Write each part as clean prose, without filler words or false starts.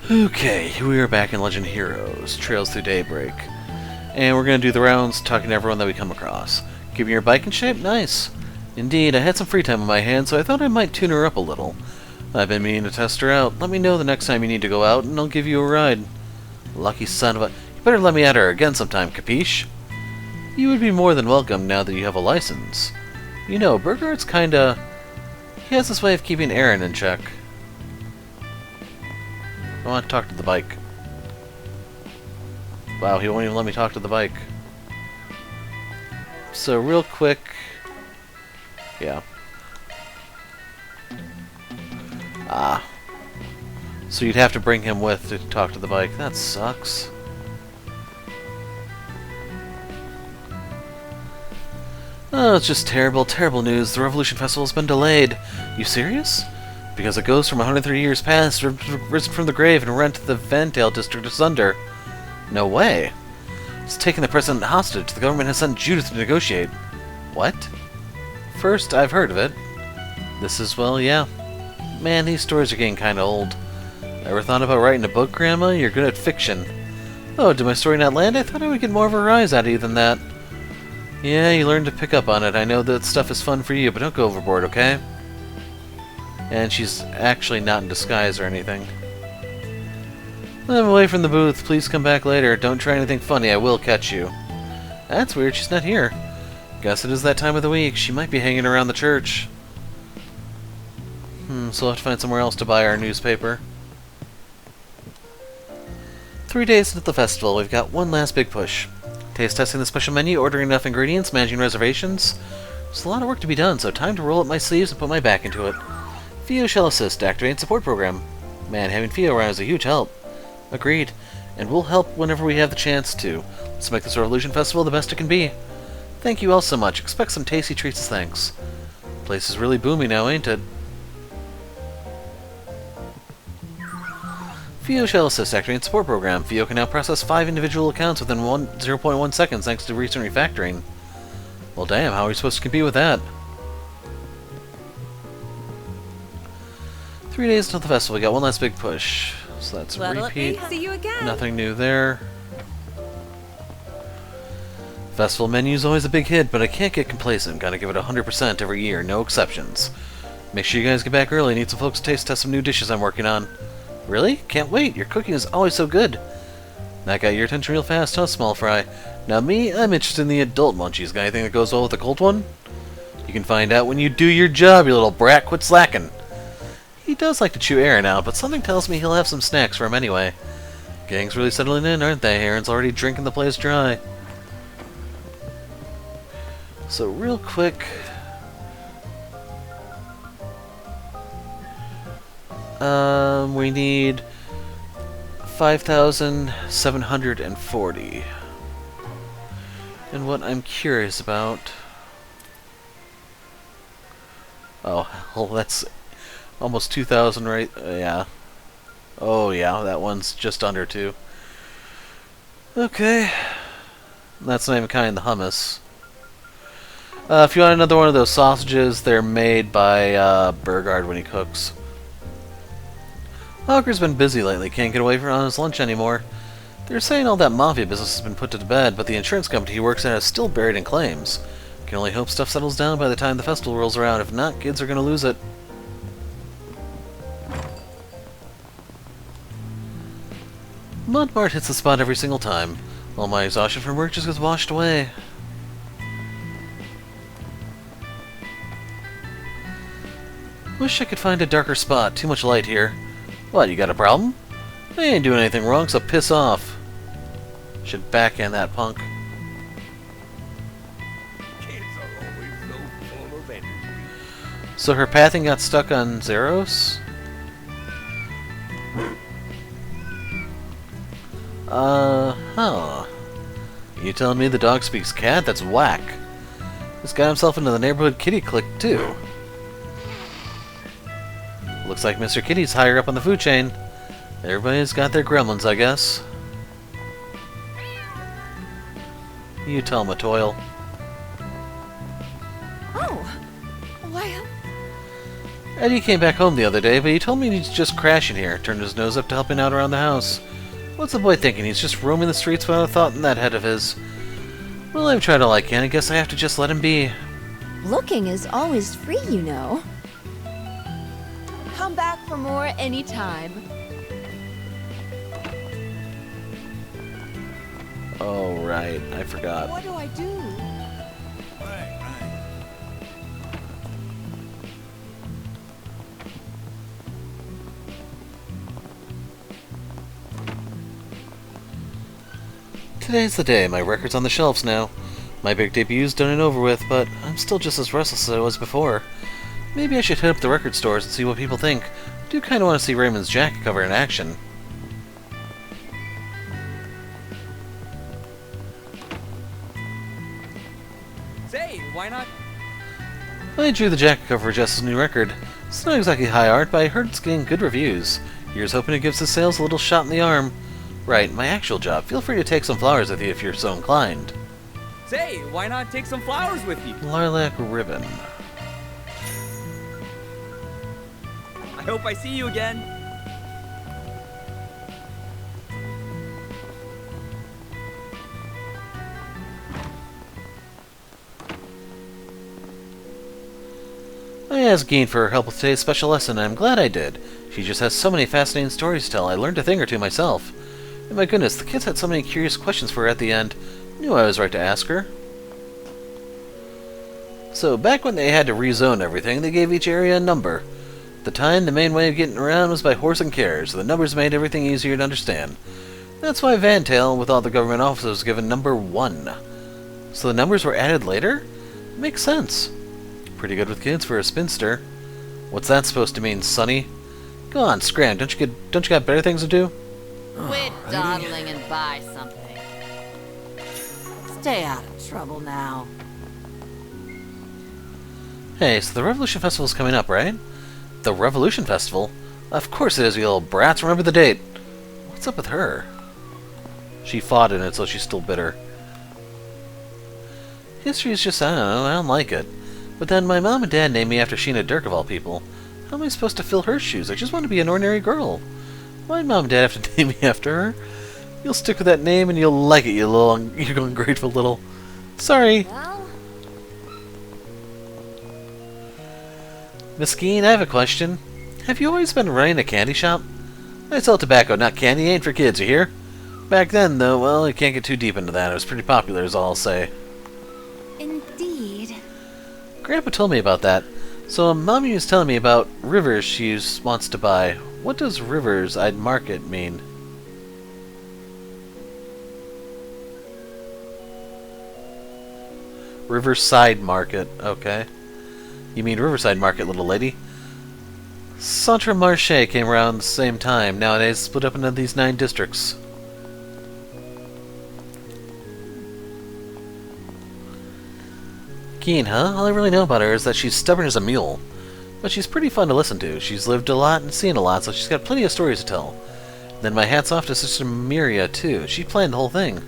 Okay, we are back in Legend Heroes, Trails Through Daybreak. And we're going to do the rounds, talking to everyone that we come across. Keeping your bike in shape? Nice. Indeed, I had some free time on my hands, so I thought I might tune her up a little. I've been meaning to test her out. Let me know the next time you need to go out, and I'll give you a ride. Lucky son of a... You better let me at her again sometime, capiche? You would be more than welcome now that you have a license. You know, Burghart's kinda... He has this way of keeping Aaron in check. I want to talk to the bike. Wow, he won't even let me talk to the bike. So, real quick... Yeah. Ah. So you'd have to bring him with to talk to the bike. That sucks. Oh, it's just terrible, terrible news. The Revolution Festival has been delayed. You serious? Because a ghost from 130 years past risen from the grave and rent the Vandale district asunder. No way. It's taken the president hostage. The government has sent Judith to negotiate. What? First, I've heard of it. This is, well, yeah. Man, these stories are getting kinda old. Ever thought about writing a book, Grandma? You're good at fiction. Oh, did my story not land? I thought I would get more of a rise out of you than that. Yeah, you learned to pick up on it. I know that stuff is fun for you, but don't go overboard, okay? And she's actually not in disguise or anything. I'm away from the booth. Please come back later. Don't try anything funny. I will catch you. That's weird. She's not here. Guess it is that time of the week. She might be hanging around the church. So we'll have to find somewhere else to buy our newspaper. 3 days into the festival, we've got one last big push. Taste testing the special menu, ordering enough ingredients, managing reservations. There's a lot of work to be done, so time to roll up my sleeves and put my back into it. Theo shall assist, activate support program. Man, having Theo around is a huge help. Agreed. And we'll help whenever we have the chance to. Let's make this Revolution Festival the best it can be. Thank you all so much. Expect some tasty treats as thanks. The place is really booming now, ain't it? Theo shall assist, activating support program. Theo can now process 5 individual accounts within 0.1 seconds thanks to recent refactoring. Well, damn, how are we supposed to compete with that? 3 days until the festival, we got one last big push. So that's a repeat. See you again. Nothing new there. Festival menu's always a big hit, but I can't get complacent. Gotta give it 100% every year, no exceptions. Make sure you guys get back early. Need some folks to taste test some new dishes I'm working on. Really? Can't wait. Your cooking is always so good. That got your attention real fast, huh, small fry? Now me, I'm interested in the adult munchies. Got anything that goes well with the cold one? You can find out when you do your job, you little brat. Quit slacking. He does like to chew Aaron out, but something tells me he'll have some snacks for him anyway. Gang's really settling in, aren't they? Aaron's already drinking the place dry. So real quick... we need 5,740. And what I'm curious about... Oh, well, that's almost 2,000, right? Yeah. Oh, yeah, that one's just under 2. Okay. That's not even counting the hummus. If you want another one of those sausages, they're made by Burgard when he cooks. Hawker's been busy lately, can't get away from his lunch anymore. They're saying all that mafia business has been put to bed, but the insurance company he works at is still buried in claims. Can only hope stuff settles down by the time the festival rolls around. If not, kids are gonna lose it. Mudmart hits the spot every single time. All my exhaustion from work just gets washed away. Wish I could find a darker spot. Too much light here. What, you got a problem? I ain't doing anything wrong, so piss off. Should backhand that punk. So her pathing got stuck on Zeros? Huh. You telling me the dog speaks cat? That's whack. He's got himself into the neighborhood kitty clique, too. Looks like Mr. Kitty's higher up on the food chain. Everybody's got their gremlins, I guess. You tell him, Toil. Oh, well. Eddie came back home the other day, but he told me he's just crashing here, turned his nose up to helping out around the house. What's the boy thinking? He's just roaming the streets without a thought in that head of his. Well, I've tried all I can. I guess I have to just let him be. Looking is always free, you know. Come back for more anytime. Oh, right. I forgot. What do I do? Right. Today's the day. My record's on the shelves now. My big debut's done and over with, but I'm still just as restless as I was before. Maybe I should hit up the record stores and see what people think. I do kind of want to see Raymond's jacket cover in action. Say, why not? I drew the jacket cover for Jess's new record. It's not exactly high art, but I heard it's getting good reviews. Here's hoping it gives the sales a little shot in the arm. Right, my actual job. Feel free to take some flowers with you if you're so inclined. Say, why not take some flowers with you? Lilac ribbon. I hope I see you again. I asked Geen for her help with today's special lesson, and I'm glad I did. She just has so many fascinating stories to tell. I learned a thing or two myself. And my goodness, the kids had so many curious questions for her at the end. Knew I was right to ask her. So, back when they had to rezone everything, they gave each area a number. At the time, the main way of getting around was by horse and carriage, so the numbers made everything easier to understand. That's why Vantail, with all the government offices, was given number 1. So the numbers were added later? Makes sense. Pretty good with kids for a spinster. What's that supposed to mean, Sonny? Go on, scram. Don't you got better things to do? Quit dawdling and buy something. Stay out of trouble now. Hey, so the Revolution Festival's coming up, right? The Revolution Festival? Of course it is, you little brats. Remember the date. What's up with her? She fought in it, so she's still bitter. History's just, I don't know, I don't like it. But then my mom and dad named me after Sheena Dirk, of all people. How am I supposed to fill her shoes? I just want to be an ordinary girl. Why'd mom and dad have to name me after her? You'll stick with that name and you'll like it, you ungrateful little... Sorry. Well, Miss Geen, I have a question. Have you always been running a candy shop? I sell tobacco, not candy. Ain't for kids, you hear? Back then, though, well, you can't get too deep into that. It was pretty popular, is all I'll say. indeed. Grandpa told me about that. So, Mommy was telling me about Rivers she wants to buy. What does Rivers I'd Market mean? Riverside Market, okay. You mean Riverside Market, little lady? Centre Marché came around the same time. Nowadays, split up into these 9 districts. Keen, huh? All I really know about her is that she's stubborn as a mule. But she's pretty fun to listen to. She's lived a lot and seen a lot, so she's got plenty of stories to tell. Then my hat's off to Sister Miria, too. She planned the whole thing.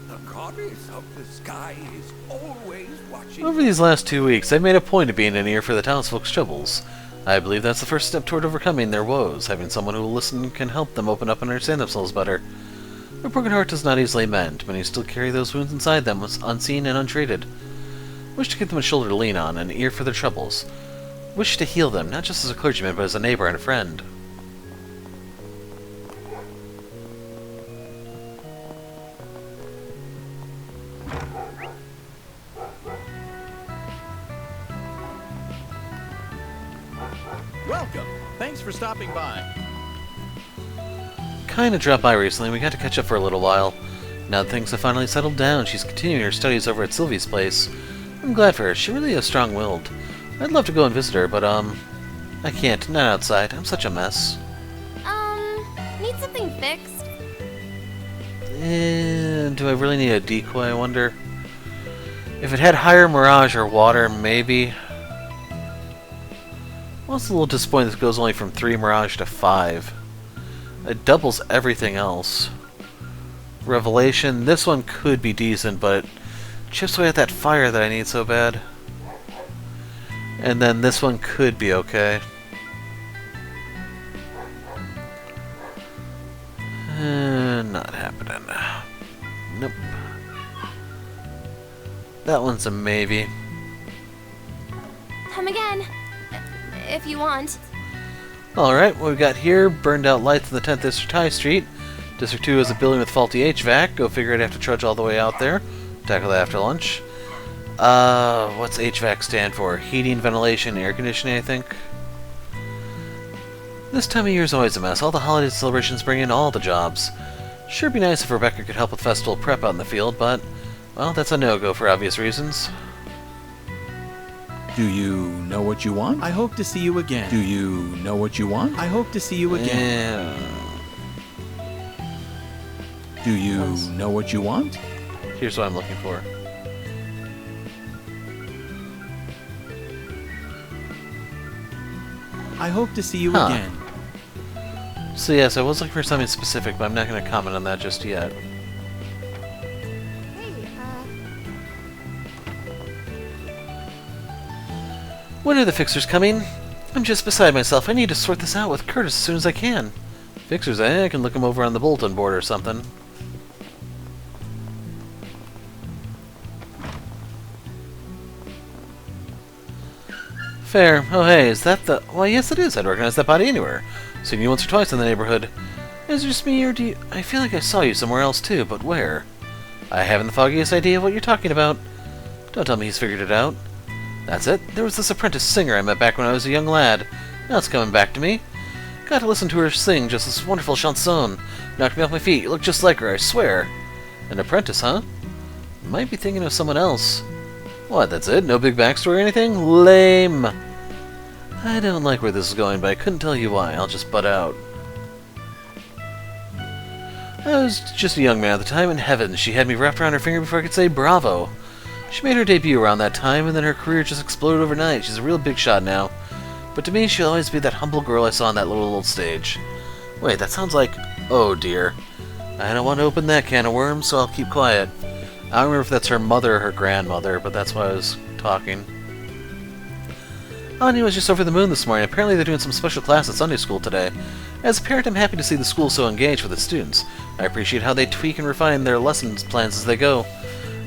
The goddess of the sky is always watching. Over these last 2 weeks, I've made a point of being an ear for the townsfolk's troubles. I believe that's the first step toward overcoming their woes. Having someone who will listen can help them open up and understand themselves better. A broken heart does not easily mend. Many still carry those wounds inside them, unseen and untreated. Wish to give them a shoulder to lean on, an ear for their troubles. Wish to heal them, not just as a clergyman, but as a neighbor and a friend. Welcome. Thanks for stopping by. Kinda dropped by recently. We got to catch up for a little while. Now that things have finally settled down, she's continuing her studies over at Sylvie's place. I'm glad for her. She really is strong-willed. I'd love to go and visit her, but, I can't. Not outside. I'm such a mess. Need something fixed? Do I really need a decoy, I wonder? If it had higher mirage or water, maybe. Well, it's a little disappointing this goes only from 3 mirage to 5. It doubles everything else. Revelation, this one could be decent, but chips away at that fire that I need so bad. And then this one could be okay. Not happening. Nope. That one's a maybe. Come again. If you want. Alright, what we got here, burned out lights in the 10th District High Street. District 2 is a building with faulty HVAC. Go figure I'd have to trudge all the way out there. Tackle that after lunch. What's HVAC stand for? Heating, ventilation, air conditioning, I think? This time of year is always a mess. All the holiday celebrations bring in all the jobs. Sure be nice if Rebecca could help with festival prep out in the field, but, well, that's a no-go for obvious reasons. Do you know what you want? I hope to see you again. Do you know what you want? I hope to see you again. Do you know what you want? Here's what I'm looking for. I hope to see you again. So yes, I was looking for something specific, but I'm not going to comment on that just yet. Hey, When are the fixers coming? I'm just beside myself. I need to sort this out with Curtis as soon as I can. Fixers, eh? I can look them over on the bulletin board or something. Fair. Oh hey, is that the... Well, yes it is. I'd recognize that body anywhere. Seen you once or twice in the neighborhood. Is it just me, or do you... I feel like I saw you somewhere else too, but where? I haven't the foggiest idea of what you're talking about. Don't tell me he's figured it out. That's it. There was this apprentice singer I met back when I was a young lad. Now it's coming back to me. Got to listen to her sing just this wonderful chanson. Knocked me off my feet. You look just like her, I swear. An apprentice, huh? Might be thinking of someone else. What, that's it? No big backstory or anything? Lame! I don't like where this is going, but I couldn't tell you why. I'll just butt out. I was just a young man at the time, and heavens, she had me wrapped around her finger before I could say bravo. She made her debut around that time, and then her career just exploded overnight. She's a real big shot now. But to me, she'll always be that humble girl I saw on that little old stage. Wait, that sounds like... Oh dear. I don't want to open that can of worms, so I'll keep quiet. I don't remember if that's her mother or her grandmother, but that's why I was talking. Anya was just over the moon this morning. Apparently they're doing some special class at Sunday school today. As a parent, I'm happy to see the school so engaged with its students. I appreciate how they tweak and refine their lesson plans as they go.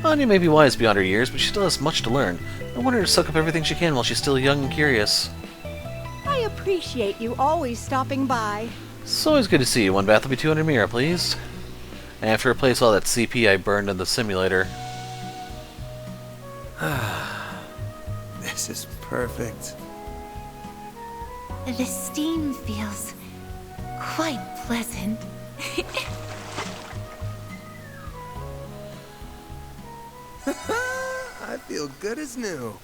Anya may be wise beyond her years, but she still has much to learn. I want her to soak up everything she can while she's still young and curious. I appreciate you always stopping by. It's always good to see you. One bath will be 200 Mira, please. I have to replace all that CP I burned in the simulator. This is perfect. The steam feels quite pleasant. I feel good as new.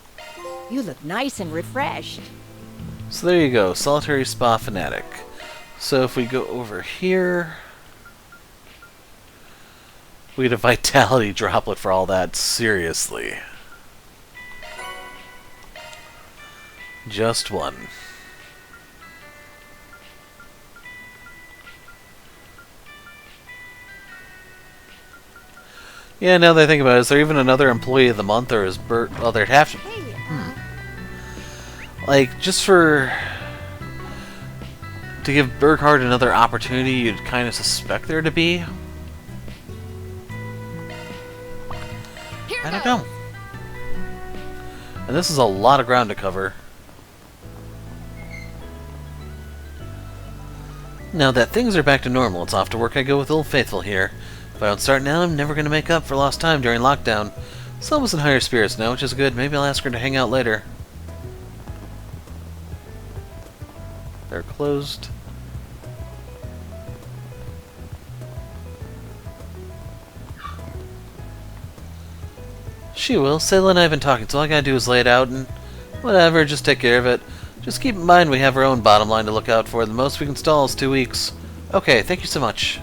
You look nice and refreshed. So there you go, Solitary Spa Fanatic. So if we go over here... We get a Vitality Droplet for all that, seriously. Just one. Yeah, now that I think about it, is there even another Employee of the Month, or is Bert... Well, there'd have to... Hey, Like, just for... To give Burghardt another opportunity, you'd kind of suspect there to be. here I don't goes. know. And this is a lot of ground to cover. Now that things are back to normal, it's off to work I go with Old Faithful here. If I don't start now, I'm never going to make up for lost time during lockdown. Selma's in higher spirits now, which is good. Maybe I'll ask her to hang out later. They're closed. She will. Sayla and I have been talking, so all I gotta do is lay it out and... Whatever, just take care of it. Just keep in mind we have our own bottom line to look out for. The most we can stall is 2 weeks. Okay, thank you so much.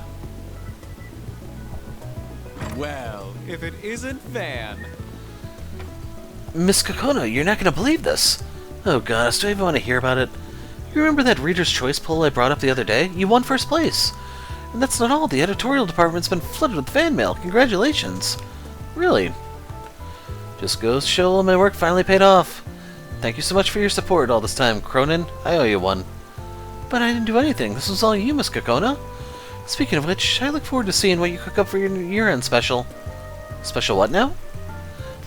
Well, if it isn't Van. Miss Kokona, you're not gonna believe this. Oh gosh, do I even want to hear about it? You remember that Reader's Choice poll I brought up the other day? You won first place. And that's not all. The editorial department's been flooded with fan mail. Congratulations. Really? Just goes to show my work finally paid off. Thank you so much for your support all this time, Cronin. I owe you one. But I didn't do anything. This was all you, Miss Kokona. Speaking of which, I look forward to seeing what you cook up for your year-end special. Special what now?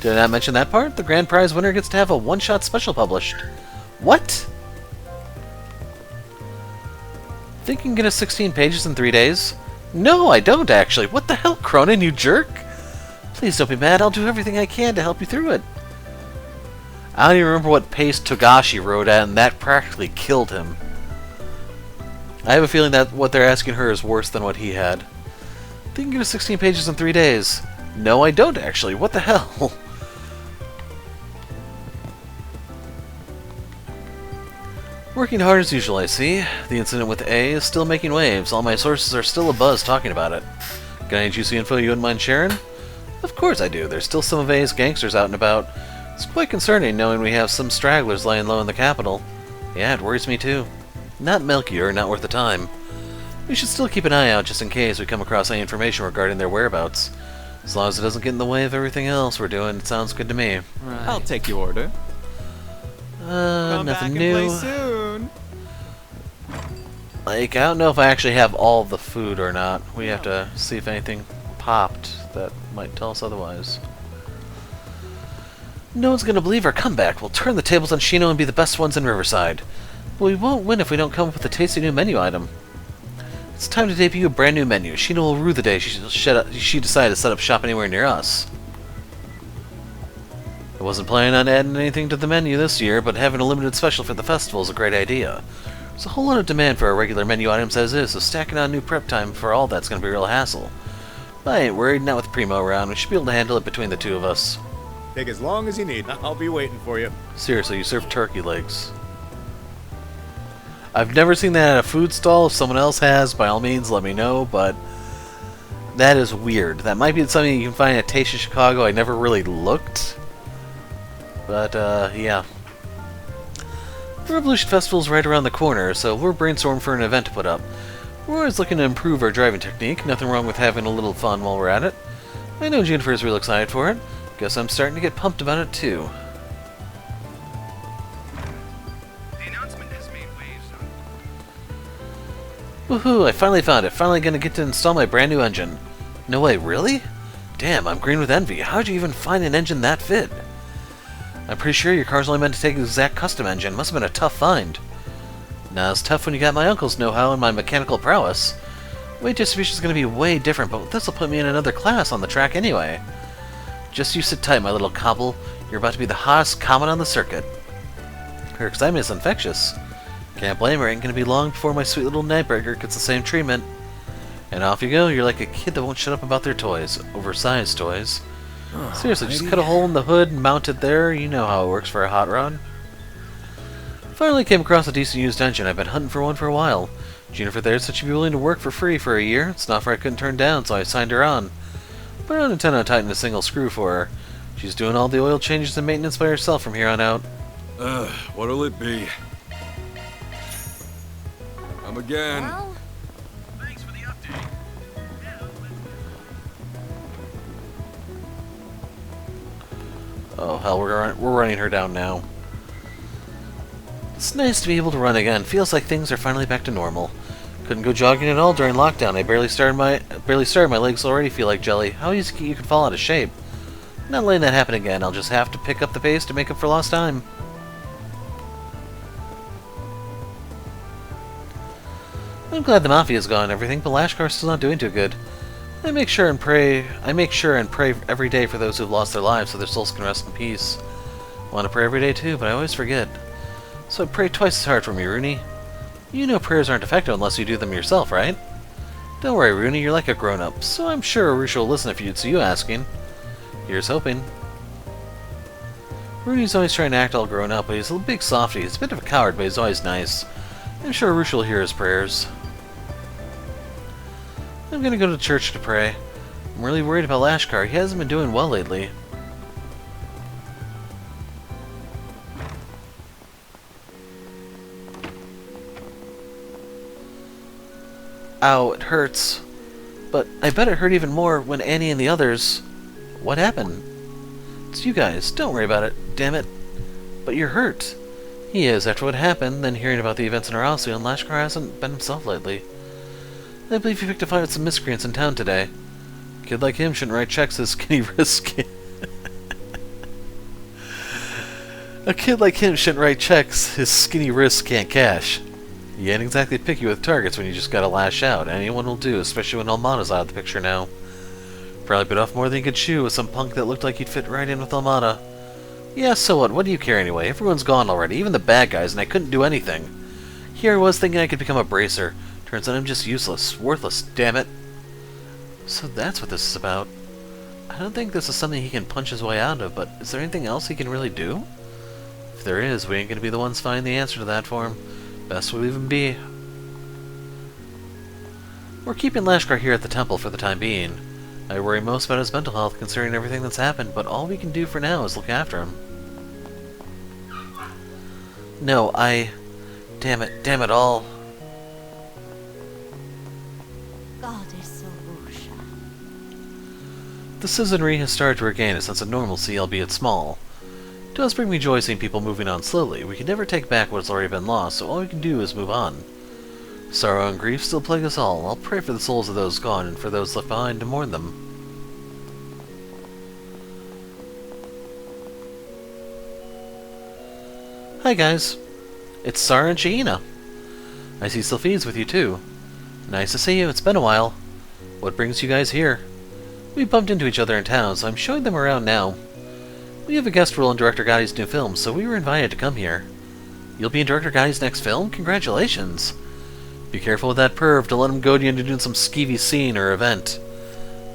Did I not mention that part? The grand prize winner gets to have a one-shot special published. What? Think you can get us 16 pages in 3 days? No, I don't actually. What the hell, Cronin, you jerk? Please don't be mad. I'll do everything I can to help you through it. I don't even remember what pace Togashi wrote at, and that practically killed him. I have a feeling that what they're asking her is worse than what he had. Think you can get us 16 pages in 3 days? No, I don't actually. What the hell? Working hard as usual, I see. The incident with A is still making waves. All my sources are still abuzz talking about it. Got any juicy info you wouldn't mind sharing? Of course I do. There's still some of A's gangsters out and about. It's quite concerning knowing we have some stragglers laying low in the capital. Yeah, it worries me too. Not milkier, not worth the time. We should still keep an eye out just in case we come across any information regarding their whereabouts. As long as it doesn't get in the way of everything else we're doing, it sounds good to me. Right. I'll take your order. Come back Nothing and new. play soon. Like, I don't know if I actually have all the food or not. We have to see if anything popped that might tell us otherwise. No one's gonna believe our comeback. We'll turn the tables on Shino and be the best ones in Riverside. But we won't win if we don't come up with a tasty new menu item. It's time to debut a brand new menu. Shino will rue the day she decided to set up shop anywhere near us. I wasn't planning on adding anything to the menu this year, but having a limited special for the festival is a great idea. There's a whole lot of demand for our regular menu items as is, so stacking on new prep time for all that's going to be a real hassle. But I ain't worried, not with Primo around. We should be able to handle it between the two of us. Take as long as you need. I'll be waiting for you. Seriously, you serve turkey legs. I've never seen that at a food stall. If someone else has, by all means, let me know, but that is weird. That might be something you can find at Taste of Chicago. I never really looked. But, yeah. The Revolution Festival's right around the corner, so we're brainstorming for an event to put up. We're always looking to improve our driving technique. Nothing wrong with having a little fun while we're at it. I know Jennifer's real excited for it. Guess I'm starting to get pumped about it, too. The announcement has made waves on... Woohoo, I finally found it. Finally gonna get to install my brand new engine. No way, really? Damn, I'm green with envy. How'd you even find an engine that fit? I'm pretty sure your car's only meant to take an exact custom engine. Must have been a tough find. Nah, it's tough when you got my uncle's know-how and my mechanical prowess. Weight distribution's gonna be way different, but this'll put me in another class on the track anyway. Just you sit tight, my little cobble. You're about to be the hottest comet on the circuit. Her excitement is infectious. Can't blame her. Ain't gonna be long before my sweet little Nightbreaker gets the same treatment. And off you go. You're like a kid that won't shut up about their toys. Oversized toys. Seriously, just cut a hole in the hood and mount it there. You know how it works for a hot rod. Finally came across a decent used engine. I've been hunting for one for a while. Jennifer there said she'd be willing to work for free for a year. It's an offer I couldn't turn down, so I signed her on. But I don't intend on tightening a single screw for her. She's doing all the oil changes and maintenance by herself from here on out. What'll it be? Come again. Well, Thanks for the update. Oh hell, we're running her down now. It's nice to be able to run again. Feels like things are finally back to normal. Couldn't go jogging at all during lockdown. I barely started. My legs already feel like jelly. How easy you can fall out of shape. Not letting that happen again. I'll just have to pick up the pace to make up for lost time. I'm glad the Mafia's gone and everything, but Lashkar's still not doing too good. I make sure and pray every day for those who've lost their lives so their souls can rest in peace. I want to pray every day too, but I always forget. So I pray twice as hard for me, Rooney. You know prayers aren't effective unless you do them yourself, right? Don't worry, Rooney, you're like a grown-up, so I'm sure Arusha will listen if it's you asking. Here's hoping. Rooney's always trying to act all grown up, but he's a big softy. He's a bit of a coward, but he's always nice. I'm sure Arusha will hear his prayers. I'm gonna go to church to pray. I'm really worried about Lashkar. He hasn't been doing well lately. Ow, it hurts. But I bet it hurt even more when Annie and the others... What happened? It's you guys. Don't worry about it. Damn it. But you're hurt. He is, after what happened, then hearing about the events in our house, and Lashkar hasn't been himself lately. I believe you picked a fight with some miscreants in town today. A kid like him shouldn't write checks his skinny wrist A kid like him shouldn't write checks his skinny wrists can't cash. You ain't exactly picky with targets when you just gotta lash out. Anyone will do, especially when Almada's out of the picture now. Probably bit off more than you could chew with some punk that looked like he'd fit right in with Almada. Yeah, so what? What do you care anyway? Everyone's gone already, even the bad guys, and I couldn't do anything. Here I was thinking I could become a bracer. Turns out I'm just useless. Worthless, damn it. So that's what this is about. I don't think this is something he can punch his way out of, but is there anything else he can really do? If there is, we ain't gonna be the ones finding the answer to that for him. Best we leave him be. We're keeping Lashkar here at the temple for the time being. I worry most about his mental health considering everything that's happened, but all we can do for now is look after him. No, damn it all. Goddess Orusha. The citizenry has started to regain a sense of normalcy, albeit small. It does bring me joy seeing people moving on slowly. We can never take back what's already been lost, so all we can do is move on. Sorrow and grief still plague us all. I'll pray for the souls of those gone and for those left behind to mourn them. Hi guys. It's Sarah and Shahina. I see Sylphine's with you too. Nice to see you, it's been a while. What brings you guys here? We bumped into each other in town, so I'm showing them around now. We have a guest role in Director Gotti's new film, so we were invited to come here. You'll be in Director Gotti's next film? Congratulations! Be careful with that perv, don't let him goad you into doing some skeevy scene or event.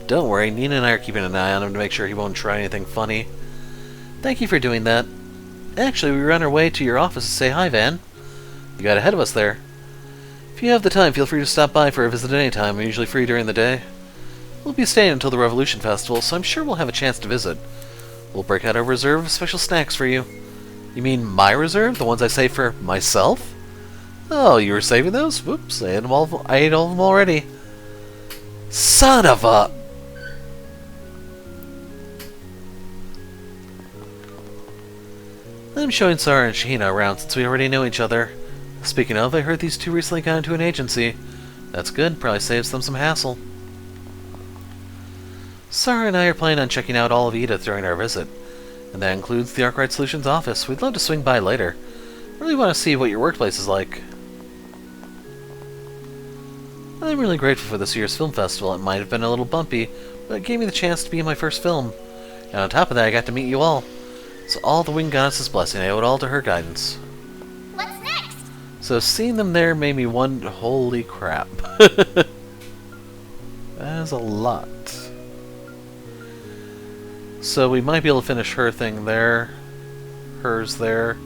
Don't worry, Nina and I are keeping an eye on him to make sure he won't try anything funny. Thank you for doing that. Actually, we were on our way to your office to say hi, Van. You got ahead of us there. If you have the time, feel free to stop by for a visit at any time. I'm usually free during the day. We'll be staying until the Revolution Festival, so I'm sure we'll have a chance to visit. We'll break out a reserve of special snacks for you. You mean my reserve? The ones I save for myself? Oh, you were saving those? Whoops, I ate all of them already. Son of a... I'm showing Sarah and Shahina around since we already know each other. Speaking of, I heard these two recently got into an agency. That's good, probably saves them some hassle. Sarah and I are planning on checking out all of Edith during our visit, and that includes the Arkwright Solutions office. We'd love to swing by later. Really want to see what your workplace is like. I'm really grateful for this year's film festival. It might have been a little bumpy, but it gave me the chance to be in my first film. And on top of that, I got to meet you all. So all the Winged Goddess's blessing, I owe it all to her guidance. What's next? So seeing them there made me wonder, holy crap. That is a lot. So we might be able to finish her thing there. Hers there.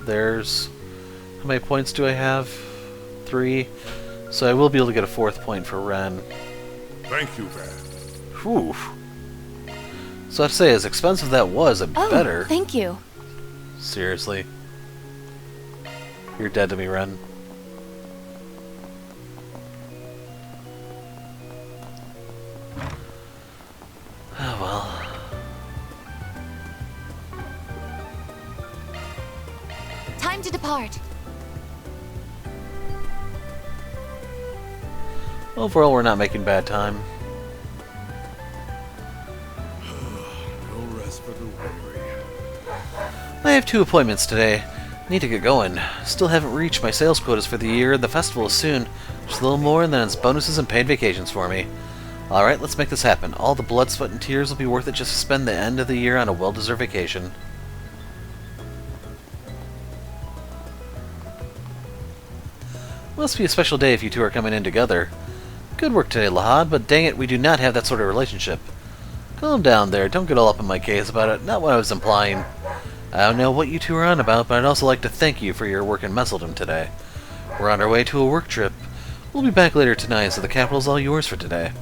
Theirs. How many points do I have? 3. So I will be able to get a 4th point for Ren. Thank you, Van. Whew. So I'd say, as expensive that was, it better. Thank you. Seriously. You're dead to me, Ren. Oh well. Time to depart. Overall, we're not making bad time. No rest for the weary. I have 2 appointments today. Need to get going. Still haven't reached my sales quotas for the year, and the festival is soon. Just a little more, and then it's bonuses and paid vacations for me. Alright, let's make this happen. All the blood, sweat, and tears will be worth it just to spend the end of the year on a well-deserved vacation. Must be a special day if you two are coming in together. Good work today, Lahad, but dang it, we do not have that sort of relationship. Calm down there, don't get all up in my case about it, not what I was implying. I don't know what you two are on about, but I'd also like to thank you for your work in Messeldom today. We're on our way to a work trip. We'll be back later tonight, so the capital's all yours for today.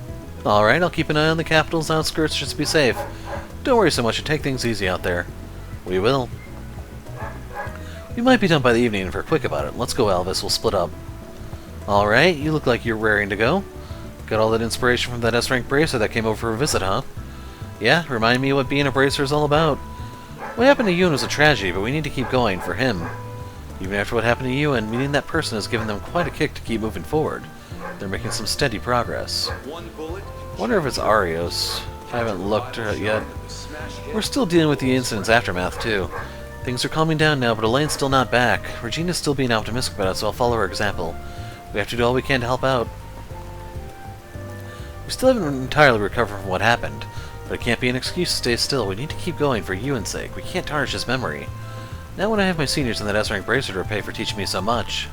Alright, I'll keep an eye on the capital's outskirts just to be safe. Don't worry so much and take things easy out there. We will. We might be done by the evening if we're quick about it. Let's go, Elvis, we'll split up. Alright, you look like you're raring to go. Got all that inspiration from that S-rank bracer that came over for a visit, huh? Yeah, remind me what being a bracer is all about. What happened to Ewan was a tragedy, but we need to keep going for him. Even after what happened to Ewan, meeting that person has given them quite a kick to keep moving forward. They're making some steady progress. Wonder if it's Arios. I haven't looked yet. We're still dealing with the incident's aftermath, too. Things are calming down now, but Elaine's still not back. Regina's still being optimistic about it, so I'll follow her example. We have to do all we can to help out. We still haven't entirely recovered from what happened, but it can't be an excuse to stay still. We need to keep going for Ewan's sake. We can't tarnish his memory. Now when I have my seniors in that S-rank bracer to repay for teaching me so much.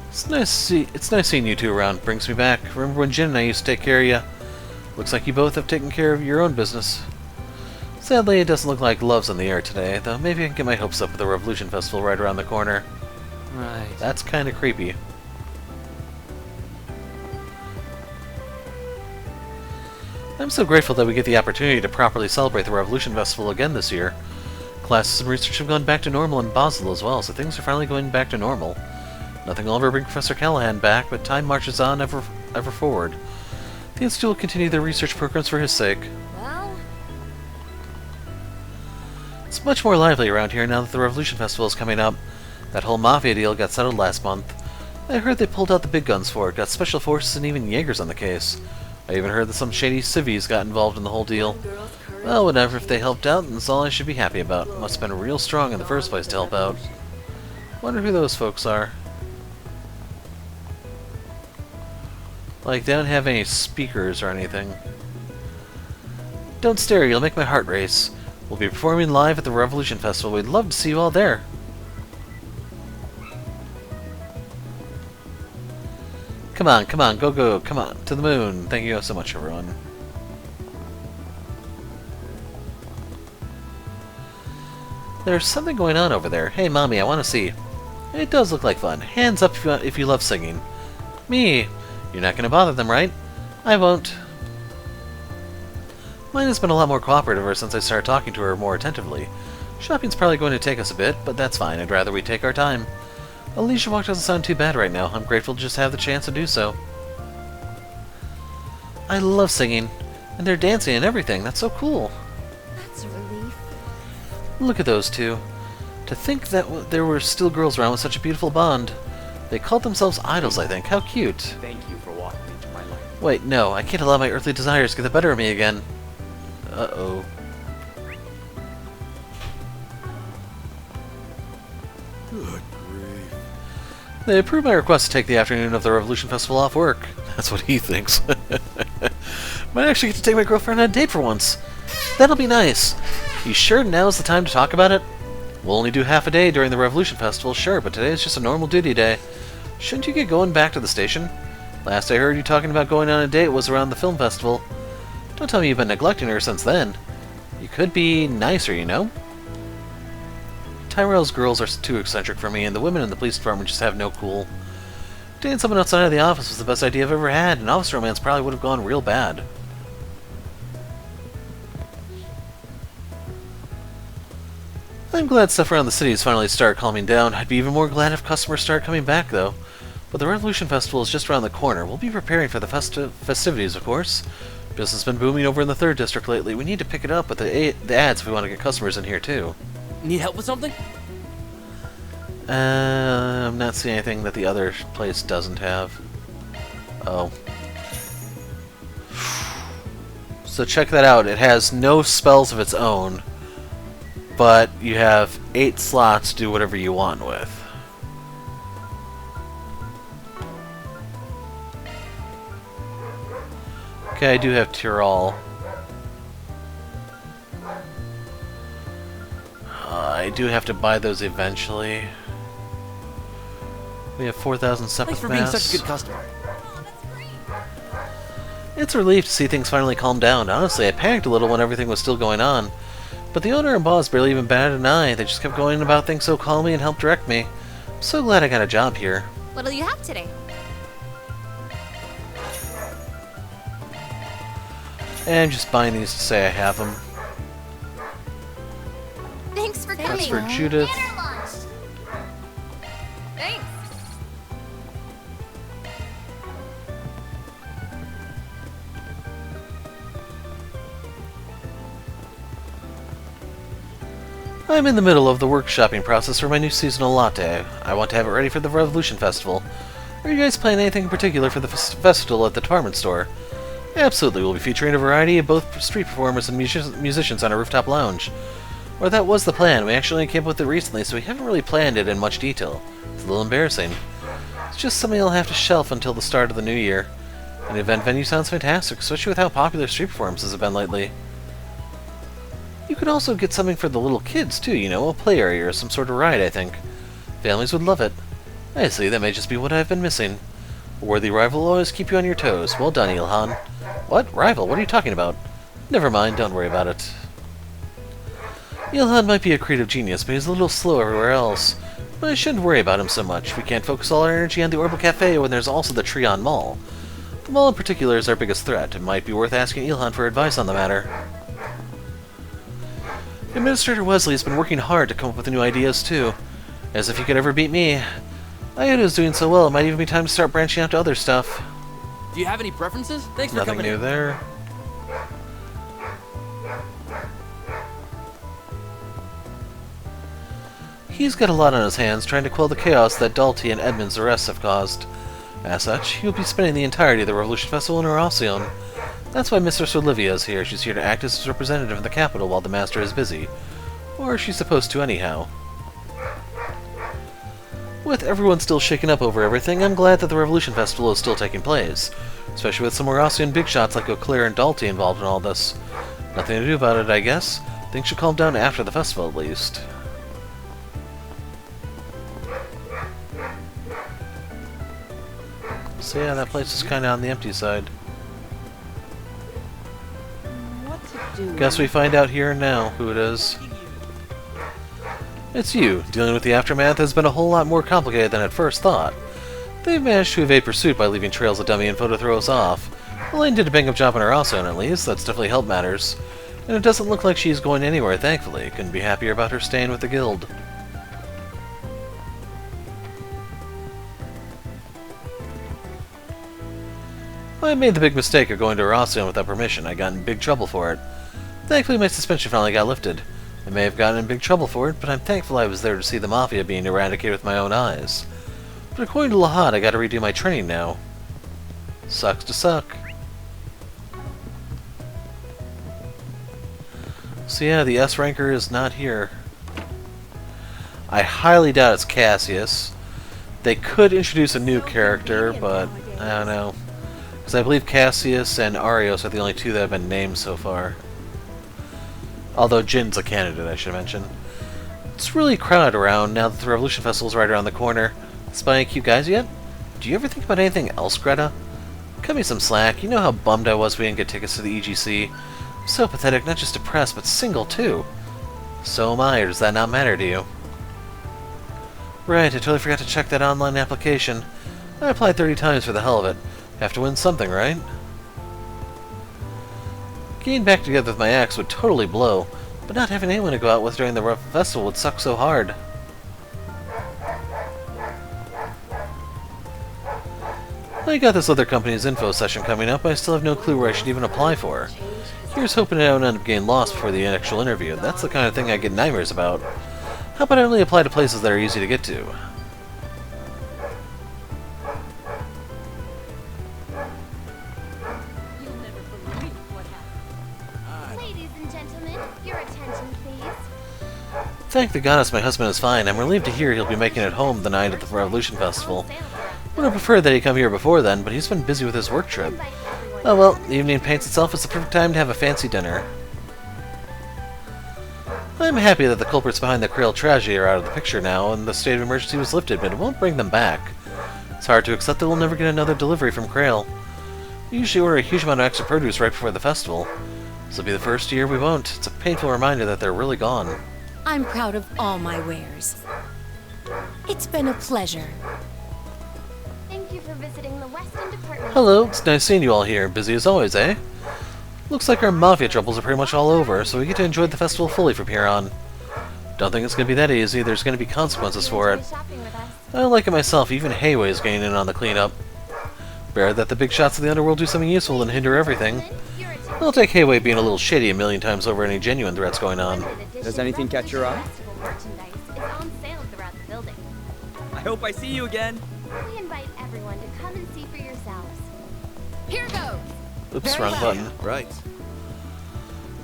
It's nice seeing you two around. Brings me back. Remember when Jin and I used to take care of you? Looks like you both have taken care of your own business. Sadly, it doesn't look like love's in the air today, though maybe I can get my hopes up with the Revolution Festival right around the corner. Right. That's kind of creepy. I'm so grateful that we get the opportunity to properly celebrate the Revolution Festival again this year. Classes and research have gone back to normal in Basel as well, so things are finally going back to normal. Nothing will ever bring Professor Callahan back, but time marches on ever forward. The Institute will continue their research programs for his sake. Well, It's much more lively around here now that the Revolution Festival is coming up. That whole Mafia deal got settled last month. I heard they pulled out the big guns for it, got special forces and even Jaegers on the case. I even heard that some shady civvies got involved in the whole deal. Well, whatever, if they helped out, that's all I should be happy about. Must have been real strong in the first place to help out. Wonder who those folks are. Like, they don't have any speakers or anything. Don't stare, you'll make my heart race. We'll be performing live at the Revolution Festival. We'd love to see you all there. Come on, go, come on, to the moon. Thank you so much, everyone. There's something going on over there. Hey, Mommy, I want to see. It does look like fun. Hands up if you love singing. Me. You're not going to bother them, right? I won't. Mine has been a lot more cooperative ever since I started talking to her more attentively. Shopping's probably going to take us a bit, but that's fine. I'd rather we take our time. A leisure walk doesn't sound too bad right now. I'm grateful to just have the chance to do so. I love singing. And they're dancing and everything. That's so cool. that's a relief. Look at those two. To think that there were still girls around with such a beautiful bond. They called themselves idols, I think. How cute. Thank you for walking into my life. Wait, no. I can't allow my earthly desires to get the better of me again. Uh-oh. Good grief. They approved my request to take the afternoon of the Revolution Festival off work. That's what he thinks. Might actually get to take my girlfriend on a date for once. That'll be nice. You sure now's the time to talk about it? We'll only do half a day during the Revolution Festival, sure, but today is just a normal duty day. Shouldn't you get going back to the station? Last I heard you talking about going on a date was around the film festival. Don't tell me you've been neglecting her since then. You could be nicer, you know? Tyrell's girls are too eccentric for me, and the women in the police department just have no cool. Dating someone outside of the office was the best idea I've ever had. An office romance probably would have gone real bad. I'm glad stuff around the city has finally started calming down. I'd be even more glad if customers start coming back, though. But the Revolution Festival is just around the corner. We'll be preparing for the festivities, of course. Business has been booming over in the 3rd District lately. We need to pick it up with the ads if we want to get customers in here, too. Need help with something? I'm not seeing anything that the other place doesn't have. Oh. So check that out. It has no spells of its own, but you have 8 slots to do whatever you want with. Okay, I do have Tyrol. I do have to buy those eventually. We have 4,000 Sepith Thanks for being Mass. such a good customer. It's a relief to see things finally calm down. Honestly, I panicked a little when everything was still going on. But the owner and boss barely even batted an eye. They just kept going about things so calmly and helped direct me. I'm so glad I got a job here. What'll you have today? And I'm just buying these to say I have them. Thanks for coming. That's for Judith. Dinner lunch. Thanks. I'm in the middle of the workshopping process for my new seasonal latte. I want to have it ready for the Revolution Festival. Are you guys planning anything in particular for the festival at the department store? Absolutely, we'll be featuring a variety of both street performers and musicians on a rooftop lounge. Or that was the plan. We actually came up with it recently, so we haven't really planned it in much detail. It's a little embarrassing. It's just something I'll have to shelf until the start of the new year. An event venue sounds fantastic, especially with how popular street performances have been lately. You could also get something for the little kids, too, you know, a play area or some sort of ride, I think. Families would love it. I see, that may just be what I've been missing. A worthy rival will always keep you on your toes. Well done, Ilhan. What? Rival? What are you talking about? Never mind, don't worry about it. Ilhan might be a creative genius, but he's a little slow everywhere else. But I shouldn't worry about him so much. We can't focus all our energy on the Orbital Cafe when there's also the Trion Mall. The mall in particular is our biggest threat. It might be worth asking Ilhan for advice on the matter. Administrator Wesley has been working hard to come up with new ideas, too. As if he could ever beat me. Iota's doing so well, it might even be time to start branching out to other stuff. Do you have any preferences? Thanks for Nothing coming new in. there. He's got a lot on his hands trying to quell the chaos that Dalty and Edmund's arrests have caused. As such, he'll be spending the entirety of the Revolution Festival in Horacion. That's why Mistress Olivia is here. She's here to act as his representative in the capital while the Master is busy. Or she's supposed to anyhow. With everyone still shaken up over everything, I'm glad that the Revolution Festival is still taking place. Especially with some Horacion big shots like O'Clair and Dalty involved in all this. Nothing to do about it, I guess. Things should calm down after the festival at least. So yeah, that place is kinda on the empty side. What to do? Guess we find out here and now who it is. It's you. Dealing with the aftermath has been a whole lot more complicated than at first thought. They've managed to evade pursuit by leaving trails of dummy info to throw us off. Elaine did a bang-up job on her also, at least. That's definitely helped matters. And it doesn't look like she's going anywhere, thankfully. Couldn't be happier about her staying with the guild. I made the big mistake of going to Horacion without permission. I got in big trouble for it. Thankfully, my suspension finally got lifted. I may have gotten in big trouble for it, but I'm thankful I was there to see the Mafia being eradicated with my own eyes. But according to Lahad, I gotta redo my training now. Sucks to suck. So yeah, the S-ranker is not here. I highly doubt it's Cassius. They could introduce a new character, but I don't know. Because I believe Cassius and Arios are the only two that have been named so far. Although Jin's a candidate, I should mention. It's really crowded around now that the Revolution Festival's right around the corner. Spot any cute guys yet? Do you ever think about anything else, Greta? Cut me some slack. You know how bummed I was we didn't get tickets to the EGC. So pathetic, not just depressed, but single too. So am I, or does that not matter to you? Right, I totally forgot to check that online application. I applied 30 times for the hell of it. Have to win something, right? Getting back together with my ex would totally blow, but not having anyone to go out with during the festival would suck so hard. I got this other company's info session coming up, but I still have no clue where I should even apply for. Here's hoping I don't end up getting lost before the actual interview. That's the kind of thing I get nightmares about. How about I only apply to places that are easy to get to? Ladies and gentlemen, your attention, please. Thank the goddess my husband is fine. I'm relieved to hear he'll be making it home the night of the Revolution Festival. Would have preferred that he come here before then, but he's been busy with his work trip. Oh well, the evening paints itself as the perfect time to have a fancy dinner. I'm happy that the culprits behind the Krail tragedy are out of the picture now, and the state of emergency was lifted, but it won't bring them back. It's hard to accept that we'll never get another delivery from Krail. We usually order a huge amount of extra produce right before the festival. This will be the first year we won't. It's a painful reminder that they're really gone. I'm proud of all my wares. It's been a pleasure. Thank you for visiting the Western Department. Hello, it's nice seeing you all here. Busy as always, eh? Looks like our Mafia troubles are pretty much all over, so we get to enjoy the festival fully from here on. Don't think it's going to be that easy. There's going to be consequences for it. I don't like it myself. Even Hayway is getting in on the cleanup. Better that the big shots of the underworld do something useful than hinder everything. I'll take Hayway being a little shady a million times over any genuine threats going on. Does anything catch your eye? merchandise is on sale throughout the building. I hope I see you again. We invite everyone to come and see for yourselves. Here goes. Oops, wrong button. Right.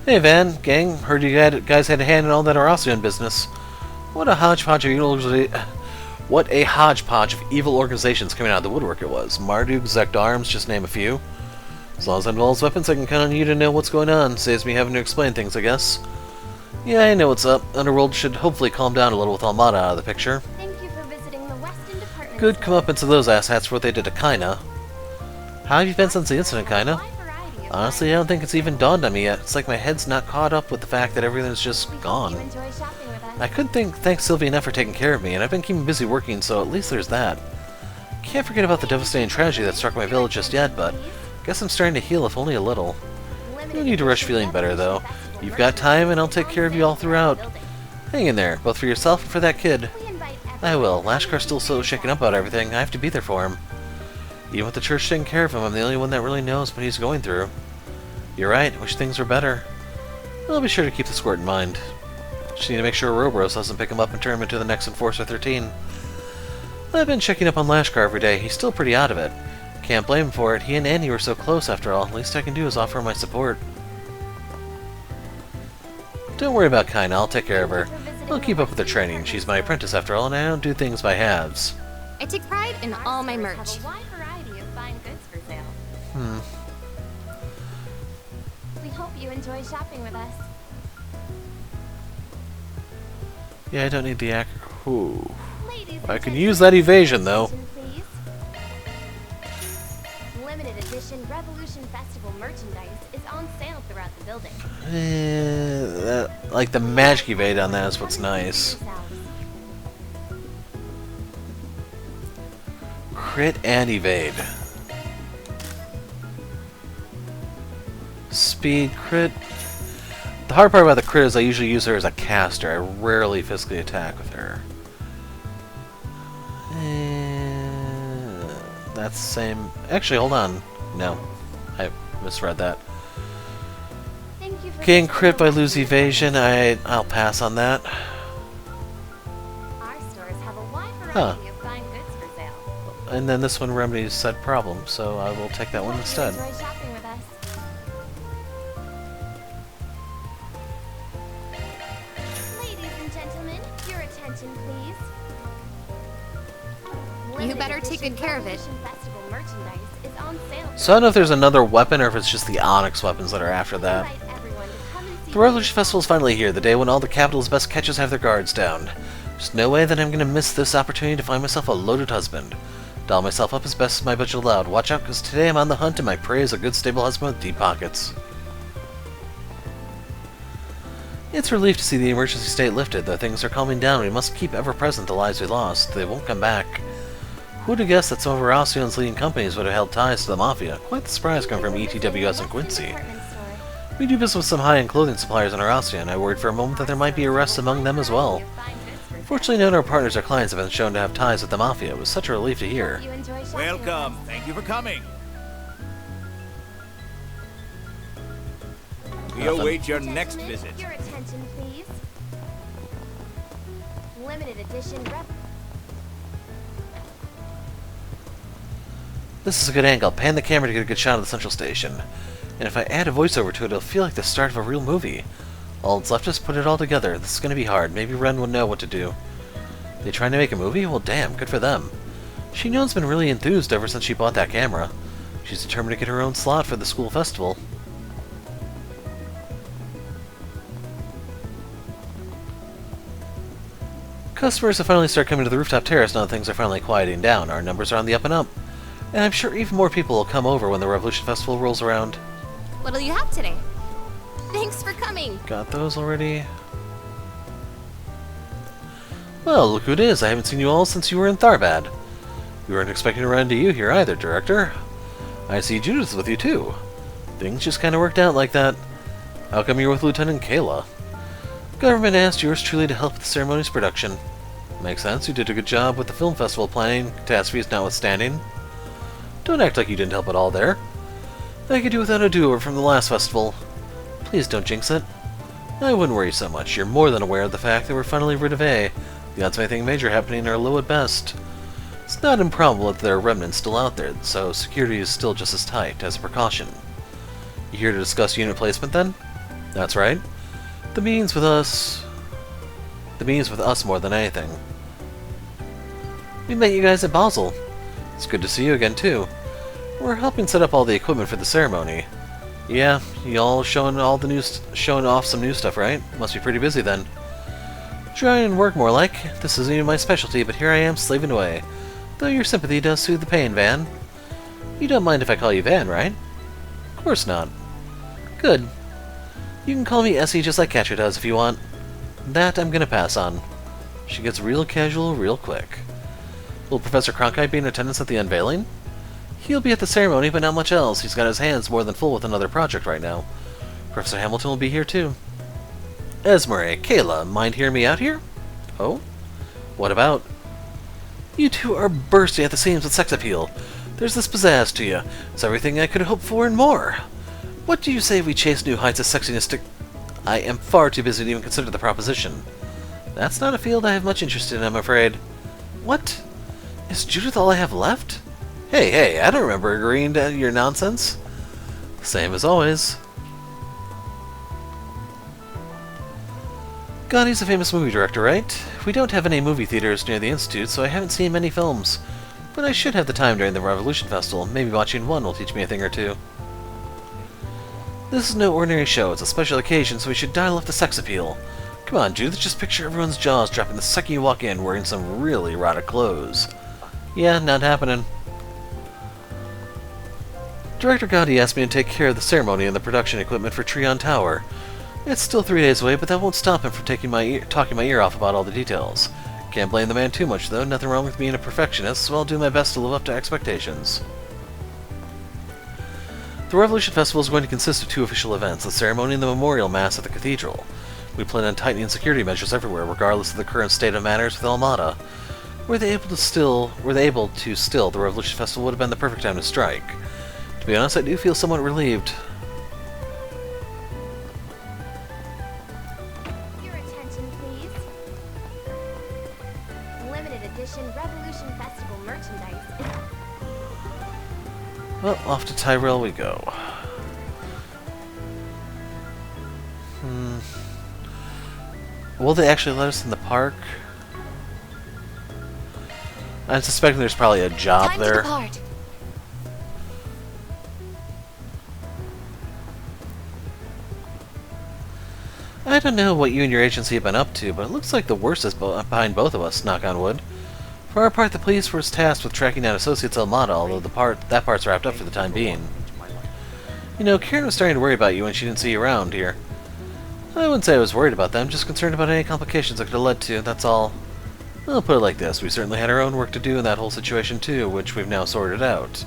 Hey Van, gang, heard you guys had a hand in all that Arasian business. What a hodgepodge of evil organizations coming out of the woodwork it was. Marduk, Zekdarms, just name a few. As long as I know all his weapons, I can count on you to know what's going on. Saves me having to explain things, I guess. Yeah, I know what's up. Underworld should hopefully calm down a little with Almada out of the picture. Thank you for visiting the Weston Department Good Store. comeuppance to those asshats for what they did to Kaina. How have you been since the incident, Kaina? Wide variety of Honestly, I don't think it's even dawned on me yet. It's like my head's not caught up with the fact that everything's just We hope gone. you enjoy shopping with us. I couldn't thank Sylvie enough for taking care of me, and I've been keeping busy working, so at least there's that. Can't forget about the devastating tragedy that struck my village just yet, but guess I'm starting to heal if only a little. No need to rush feeling better, though. You've got time, and I'll take care of you all throughout. Hang in there, both for yourself and for that kid. I will. Lashkar's still so shaken up about everything, I have to be there for him. Even with the church taking care of him, I'm the only one that really knows what he's going through. You're right, wish things were better. I'll be sure to keep the squirt in mind. Just need to make sure Ouroboros doesn't pick him up and turn him into the next Enforcer 13. I've been checking up on Lashkar every day. He's still pretty out of it. Can't blame him for it. He and Annie were so close after all. Least I can do is offer my support. Don't worry about Kaina. I'll take care of her. I'll keep up with her training. She's my apprentice after all, and I don't do things by halves. I take pride in all my merch. Have a wide variety of fine goods for sale. We hope you enjoy shopping with us. Yeah, I don't need the ac- Ooh. Ladies I and can gentlemen, use that evasion, though. attention, please. Limited edition Revolution Festival merchandise is on sale throughout the building. Like the magic evade on that is what's nice. Crit and evade. Speed, crit. The hard part about the crit is I usually use her as a caster. I rarely physically attack with her. That's the same. Actually, hold on. No, I misread that. Thank you for Getting visiting crit the by Weston lose evasion. I'll pass on that. Our stores have a wide variety Huh. of fine goods for sale. And then this one remedies said problem, so I will take that one instead. Enjoy shopping with us. Ladies and gentlemen, your attention, please. You better take good care of it. Revolution Festival merchandise is on sale. So I don't know if there's another weapon or if it's just the Onyx weapons that are after that. Invite everyone to come and see The Revolution Festival is finally here, the day when all the capital's best catches have their guards down. There's no way that I'm going to miss this opportunity to find myself a loaded husband. Doll myself up as best as my budget allowed. Watch out, because today I'm on the hunt and my prey is a good stable husband with deep pockets. It's a relief to see the emergency state lifted, though things are calming down. We must keep ever present the lives we lost. They won't come back. Who'd have guessed that some of Arasion's leading companies would have held ties to the Mafia? Quite the surprise coming from ETWS and Quincy. We do business with some high-end clothing suppliers in Arasion. I worried for a moment that there might be arrests among them as well. Fortunately, none of our partners or clients have been shown to have ties with the Mafia. It was such a relief to hear. You enjoy shopping Welcome. with us. Thank you for coming. We await your next Gentlemen, visit. Your attention, please. Limited edition This is a good angle. Pan the camera to get a good shot of the central station. And if I add a voiceover to it, it'll feel like the start of a real movie. All that's left is put it all together. This is going to be hard. Maybe Ren will know what to do. They trying to make a movie? Well, damn, good for them. Shinon's been really enthused ever since she bought that camera. She's determined to get her own slot for the school festival. Customers have finally started coming to the rooftop terrace now that things are finally quieting down. Our numbers are on the up and up. And I'm sure even more people will come over when the Revolution Festival rolls around. What'll you have today? Thanks for coming. Got those already? Well, look who it is. I haven't seen you all since you were in Tharbad. We weren't expecting to run into you here either, Director. I see Judith's with you too. Things just kind of worked out like that. How come you're with Lieutenant Kayla? Government asked yours truly to help with the ceremony's production. Makes sense. You did a good job with the film festival planning, catastrophes notwithstanding. Don't act like you didn't help at all there. I could do without a do-over from the last festival. Please don't jinx it. I wouldn't worry so much. You're more than aware of the fact that we're finally rid of A. The odds of anything major happening are low at best. It's not improbable that there are remnants still out there, so security is still just as tight, as a precaution. You here to discuss unit placement, then? That's right. The means with us more than anything. We met you guys at Basel. It's good to see you again, too. We're helping set up all the equipment for the ceremony. Yeah, you all showing off some new stuff, right? Must be pretty busy then. Try and work more like. This isn't even my specialty, but here I am slaving away. Though your sympathy does soothe the pain, Van. You don't mind if I call you Van, right? Of course not. Good. You can call me Essie just like Catcher does if you want. That I'm gonna pass on. She gets real casual real quick. Will Professor Cronkite be in attendance at the unveiling? He'll be at the ceremony, but not much else. He's got his hands more than full with another project right now. Professor Hamilton will be here too. Esmeralda, Kayla, mind hearing me out here? Oh? What about? You two are bursting at the seams with sex appeal. There's this pizzazz to you. It's everything I could hope for and more. What do you say we chase new heights of sexiness to... I am far too busy to even consider the proposition. That's not a field I have much interest in, I'm afraid. What? Is Judith all I have left? Hey, I don't remember agreeing to your nonsense. Same as always. Gotti's a famous movie director, right? We don't have any movie theaters near the Institute, so I haven't seen many films. But I should have the time during the Revolution Festival. Maybe watching one will teach me a thing or two. This is no ordinary show. It's a special occasion, so we should dial up the sex appeal. Come on, Judith, just picture everyone's jaws dropping the second you walk in wearing some really erotic clothes. Yeah, not happening. Director Gotti asked me to take care of the ceremony and the production equipment for Treon Tower. It's still 3 days away, but that won't stop him from talking my ear off about all the details. Can't blame the man too much, though. Nothing wrong with being a perfectionist, so I'll do my best to live up to expectations. The Revolution Festival is going to consist of 2 official events, the ceremony and the memorial mass at the cathedral. We plan on tightening security measures everywhere, regardless of the current state of matters with Almada. Were they able to still, the Revolution Festival would have been the perfect time to strike. To be honest, I do feel somewhat relieved. Your attention, please. Limited edition Revolution Festival merchandise is... Well, off to Tyrell we go. Will they actually let us in the park? I'm suspecting there's probably a job Time there. to depart. I don't know what you and your agency have been up to, but it looks like the worst is behind both of us, knock on wood. For our part, the police was tasked with tracking down Associates Almada, although that part's wrapped up for the time being. You know, Karen was starting to worry about you when she didn't see you around here. I wouldn't say I was worried about them, just concerned about any complications it could have led to, that's all. I'll put it like this, we certainly had our own work to do in that whole situation too, which we've now sorted out.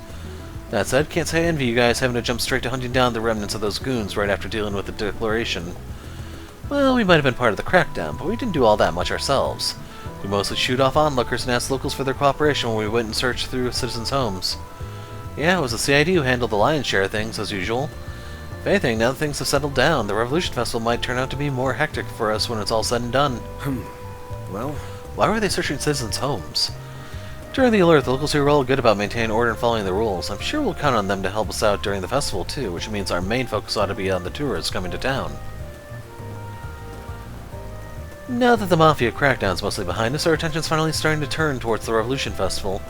That said, can't say I envy you guys having to jump straight to hunting down the remnants of those goons right after dealing with the Declaration. Well, we might have been part of the crackdown, but we didn't do all that much ourselves. We mostly shoot off onlookers and asked locals for their cooperation when we went and searched through citizens' homes. Yeah, it was the CID who handled the lion's share of things, as usual. If anything, now that things have settled down, the Revolution Festival might turn out to be more hectic for us when it's all said and done. Well, why were they searching citizens' homes? During the alert, the locals here were all good about maintaining order and following the rules. I'm sure we'll count on them to help us out during the festival too, which means our main focus ought to be on the tourists coming to town. Now that the Mafia crackdown's mostly behind us, our attention's finally starting to turn towards the Revolution Festival.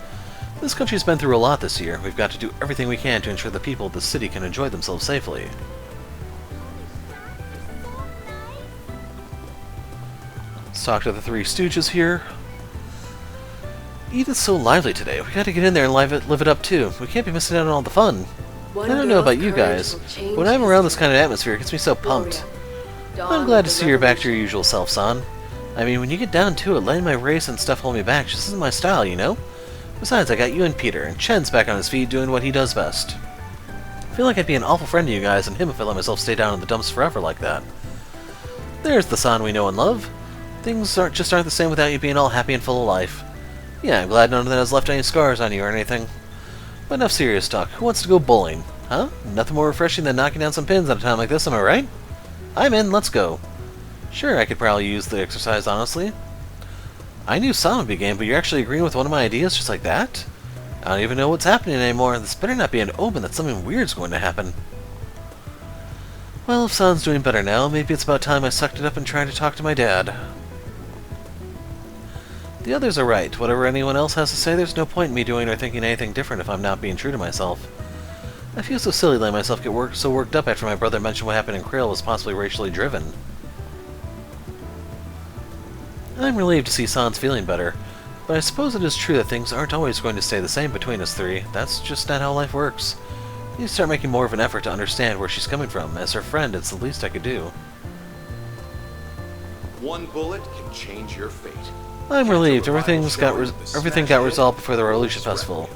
This country's been through a lot this year. We've got to do everything we can to ensure the people of the city can enjoy themselves safely. Let's talk to the Three Stooges here. Edith's so lively today. We gotta get in there and live it up too. We can't be missing out on all the fun. I don't know about you guys, but when I'm around this kind of atmosphere, it gets me so pumped. I'm glad to see you're back to your usual self, son. I mean, when you get down to it, letting my race and stuff hold me back just isn't my style, you know? Besides, I got you and Peter, and Chen's back on his feet doing what he does best. I feel like I'd be an awful friend to you guys and him if I let myself stay down in the dumps forever like that. There's the San we know and love. Things aren't the same without you being all happy and full of life. Yeah, I'm glad none of that has left any scars on you or anything. But enough serious talk. Who wants to go bowling? Huh? Nothing more refreshing than knocking down some pins at a time like this, am I right? I'm in, let's go. Sure, I could probably use the exercise, honestly. I knew some would be game, but you're actually agreeing with one of my ideas just like that? I don't even know what's happening anymore. This better not be an omen that something weird's going to happen. Well, if San's doing better now, maybe it's about time I sucked it up and tried to talk to my dad. The others are right. Whatever anyone else has to say, there's no point in me doing or thinking anything different if I'm not being true to myself. I feel so silly letting myself get so worked up after my brother mentioned what happened in Krill was possibly racially driven. I'm relieved to see San's feeling better, but I suppose it is true that things aren't always going to stay the same between us three. That's just not how life works. I need to start making more of an effort to understand where she's coming from. As her friend, it's the least I could do. One bullet can change your fate. I'm relieved. Everything got resolved before the Revolution Festival.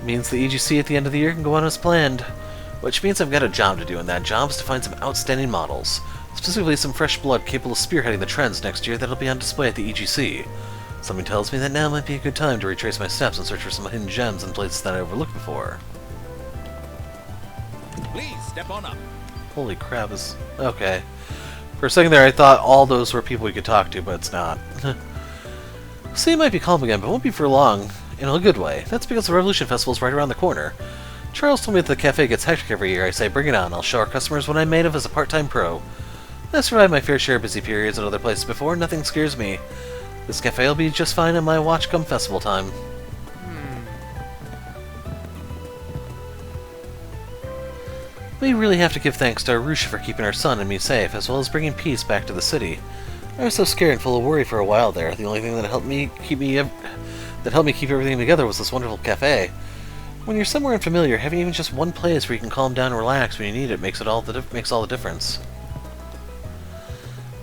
It means the EGC at the end of the year can go on as planned. Which means I've got a job to do, and that job is to find some outstanding models. Specifically some fresh blood capable of spearheading the trends next year that'll be on display at the EGC. Something tells me that now might be a good time to retrace my steps and search for some hidden gems in places that I overlooked before. Please step on up. Holy crap, is... okay. For a second there I thought all those were people we could talk to, but it's not. See, it might be calm again, but it won't be for long. In a good way. That's because the Revolution Festival is right around the corner. Charles told me that the cafe gets hectic every year. I say, bring it on. I'll show our customers what I'm made of as a part-time pro. I've survived my fair share of busy periods at other places before. Nothing scares me. This cafe will be just fine on my watch come festival time. We really have to give thanks to Arusha for keeping our son and me safe, as well as bringing peace back to the city. I was so scared and full of worry for a while there. The only thing that helped me keep everything together was this wonderful cafe. When you're somewhere unfamiliar, having even just one place where you can calm down and relax when you need it makes all the difference.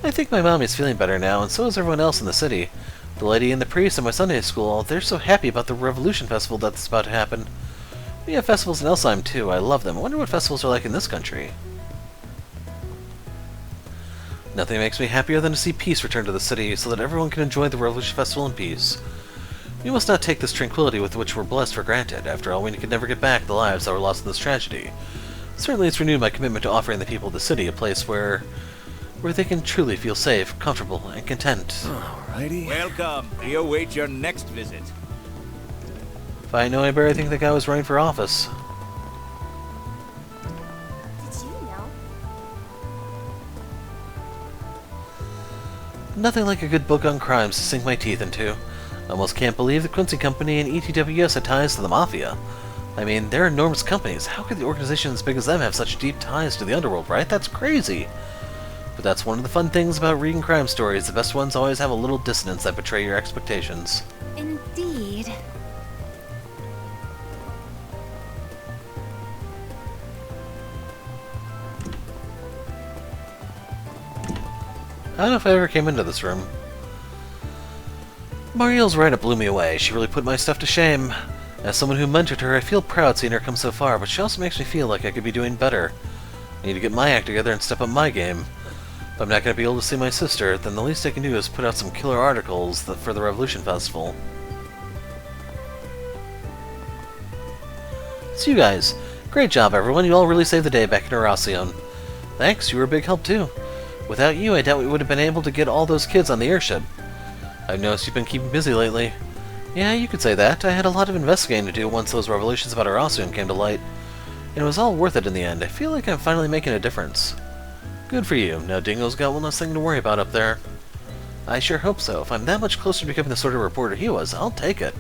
I think my mom is feeling better now, and so is everyone else in the city. The lady and the priest at my Sunday school, they're so happy about the Revolution Festival that's about to happen. We have festivals in Elsheim too. I love them. I wonder what festivals are like in this country. Nothing makes me happier than to see peace return to the city so that everyone can enjoy the Revolution Festival in peace. We must not take this tranquility with which we're blessed for granted. After all, we could never get back the lives that were lost in this tragedy. Certainly it's renewed my commitment to offering the people of the city a place where they can truly feel safe, comfortable, and content. Alrighty. Welcome. We await your next visit. If I know any better, I think the guy was running for office. Did you know? Nothing like a good book on crimes to sink my teeth into. I almost can't believe the Quincy Company and ETWS had ties to the Mafia. I mean, they're enormous companies. How could the organization as big as them have such deep ties to the underworld, right? That's crazy! But that's one of the fun things about reading crime stories. The best ones always have a little dissonance that betray your expectations. Indeed. I don't know if I ever came into this room. Marielle's right, it blew me away. She really put my stuff to shame. As someone who mentored her, I feel proud seeing her come so far, but she also makes me feel like I could be doing better. I need to get my act together and step up my game. If I'm not going to be able to see my sister, then the least I can do is put out some killer articles for the Revolution Festival. So you guys, great job everyone, you all really saved the day back in Horacion. Thanks, you were a big help too. Without you, I doubt we would have been able to get all those kids on the airship. I've noticed you've been keeping busy lately. Yeah, you could say that. I had a lot of investigating to do once those revelations about Horacion came to light. And it was all worth it in the end. I feel like I'm finally making a difference. Good for you. Now Dingo's got one less thing to worry about up there. I sure hope so. If I'm that much closer to becoming the sort of reporter he was, I'll take it.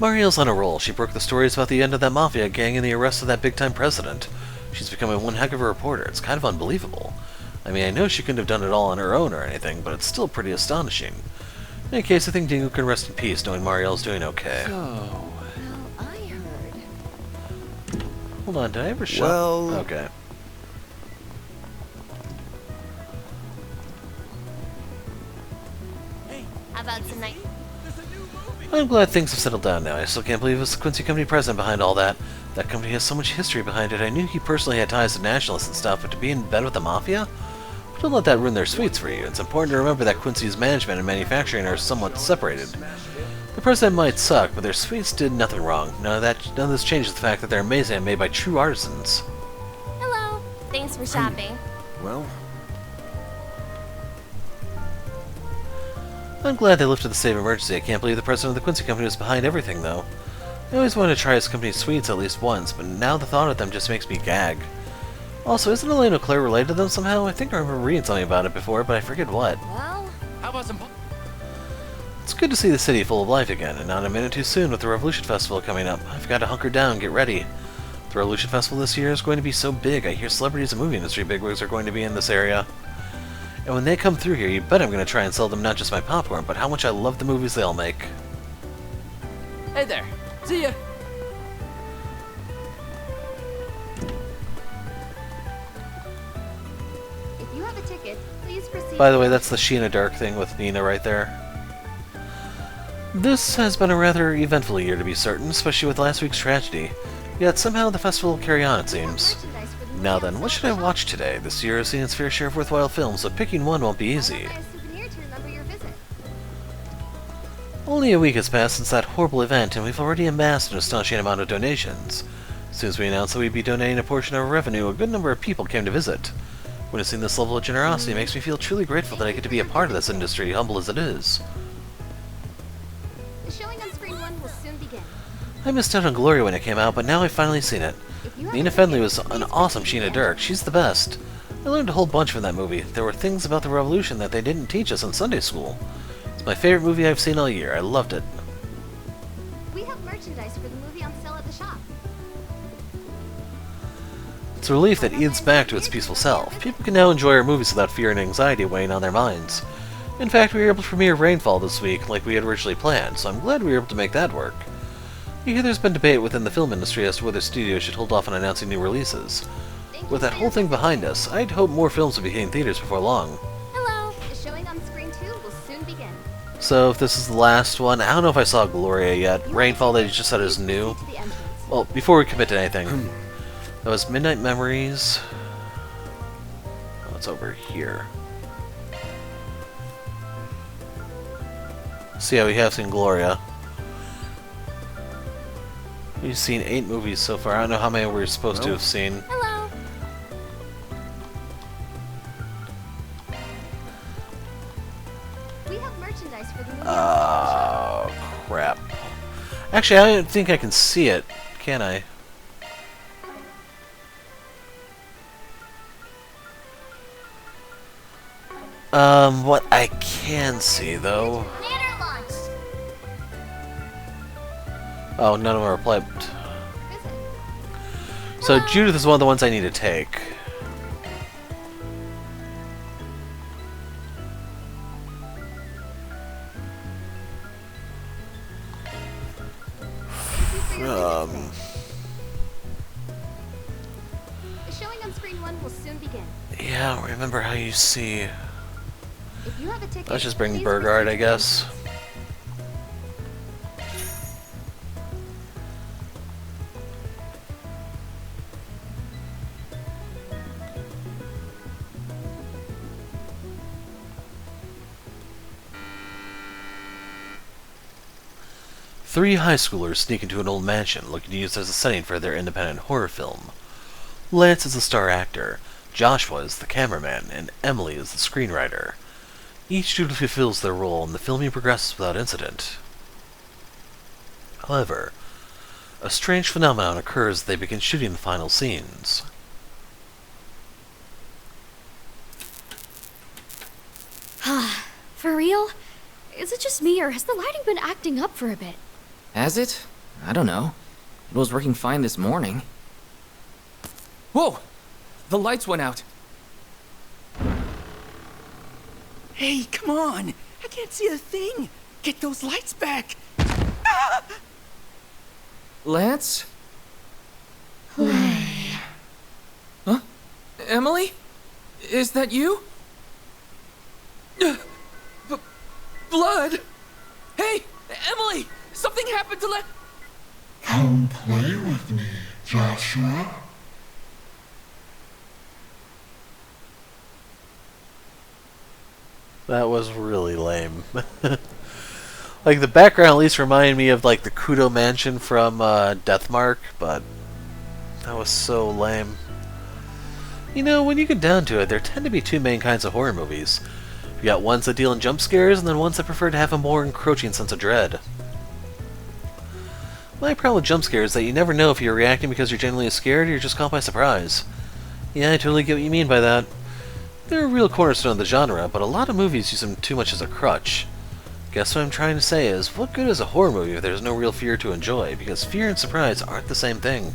Marielle's on a roll. She broke the stories about the end of that Mafia gang and the arrest of that big-time president. She's becoming one heck of a reporter. It's kind of unbelievable. I mean, I know she couldn't have done it all on her own or anything, but it's still pretty astonishing. In any case, I think Dingo can rest in peace knowing Marielle's doing okay. Well, I heard. Hold on, did I ever shut? Well... Okay. How about tonight? I'm glad things have settled down now. I still can't believe it was the Quincy Company president behind all that. That company has so much history behind it. I knew he personally had ties to nationalists and stuff, but to be in bed with the Mafia? But don't let that ruin their sweets for you. It's important to remember that Quincy's management and manufacturing are somewhat separated. The president might suck, but their sweets did nothing wrong. None of this changes the fact that they're amazing and made by true artisans. Hello. Thanks for shopping. Well, I'm glad they lifted the state of emergency. I can't believe the president of the Quincy Company was behind everything, though. I always wanted to try his company's sweets at least once, but now the thought of them just makes me gag. Also, isn't Elaine Claire related to them somehow? I think I remember reading something about it before, but I forget what. Well, How about some... It's good to see the city full of life again, and not a minute too soon with the Revolution Festival coming up. I've got to hunker down and get ready. The Revolution Festival this year is going to be so big. I hear celebrities and movie industry bigwigs are going to be in this area. And when they come through here, you bet I'm going to try and sell them not just my popcorn, but how much I love the movies they all make. Hey there. See ya. If you have a ticket, please proceed. By the way, that's the Sheena Dark thing with Nina right there. This has been a rather eventful year to be certain, especially with last week's tragedy. Yet somehow the festival will carry on, it seems. Now then, what should I watch today? This year has seen its fair share of worthwhile films, so picking one won't be easy. Buy a souvenir to remember your visit. Only a week has passed since that horrible event, and we've already amassed an astonishing amount of donations. As soon as we announced that we'd be donating a portion of our revenue, a good number of people came to visit. Witnessing this level of generosity makes me feel truly grateful that I get to be a part of this industry, humble as it is. The showing on screen 1 will soon begin. I missed out on Gloria when it came out, but now I've finally seen it. Nina Fendley was an awesome Sheena Dirk. She's the best. I learned a whole bunch from that movie. There were things about the Revolution that they didn't teach us in Sunday school. It's my favorite movie I've seen all year. I loved it. We have merchandise for the movie on sale at the shop. It's a relief that Ian's back to its peaceful self. People can now enjoy our movies without fear and anxiety weighing on their minds. In fact, we were able to premiere Rainfall this week like we had originally planned, so I'm glad we were able to make that work. You hear there's been debate within the film industry as to whether studios should hold off on announcing new releases. With that whole thing behind us, I'd hope more films would be hitting theaters before long. Hello. The showing on screen 2 will soon begin. So if this is the last one, I don't know if I saw Gloria yet. Rainfall they just said is new. Well, before we commit to anything, that was Midnight Memories. Oh, it's over here. See how we have seen Gloria. We've seen 8 movies so far. I don't know how many we're supposed to have seen. Hello. We have merchandise for the movie. Oh, crap. Actually, I don't think I can see it, can I? What I can see, though... Banner launch. Oh, none of them are played. So Judith is one of the ones I need to take. The showing on screen 1 will soon begin. Yeah, I don't remember how you see. If you have a ticket, Let's just bring please Burgard, proceed I to guess. Three high schoolers sneak into an old mansion looking to use it as a setting for their independent horror film. Lance is the star actor, Joshua is the cameraman, and Emily is the screenwriter. Each dutifully fulfills their role, and the filming progresses without incident. However, a strange phenomenon occurs as they begin shooting the final scenes. For real? Is it just me, or has the lighting been acting up for a bit? Has it? I don't know. It was working fine this morning. Whoa! The lights went out. Hey, come on! I can't see a thing! Get those lights back! Ah! Lance? Huh? Emily? Is that you? Blood! Hey, Emily! Something happened to Come play with me, Joshua. That was really lame. Like, the background at least reminded me of, like, the Kudo Mansion from Deathmark, but that was so lame. You know, when you get down to it, there tend to be two main kinds of horror movies. You got ones that deal in jump scares, and then ones that prefer to have a more encroaching sense of dread. My problem with jump scares is that you never know if you're reacting because you're genuinely scared or you're just caught by surprise. Yeah, I totally get what you mean by that. They're a real cornerstone of the genre, but a lot of movies use them too much as a crutch. Guess what I'm trying to say is, what good is a horror movie if there's no real fear to enjoy? Because fear and surprise aren't the same thing.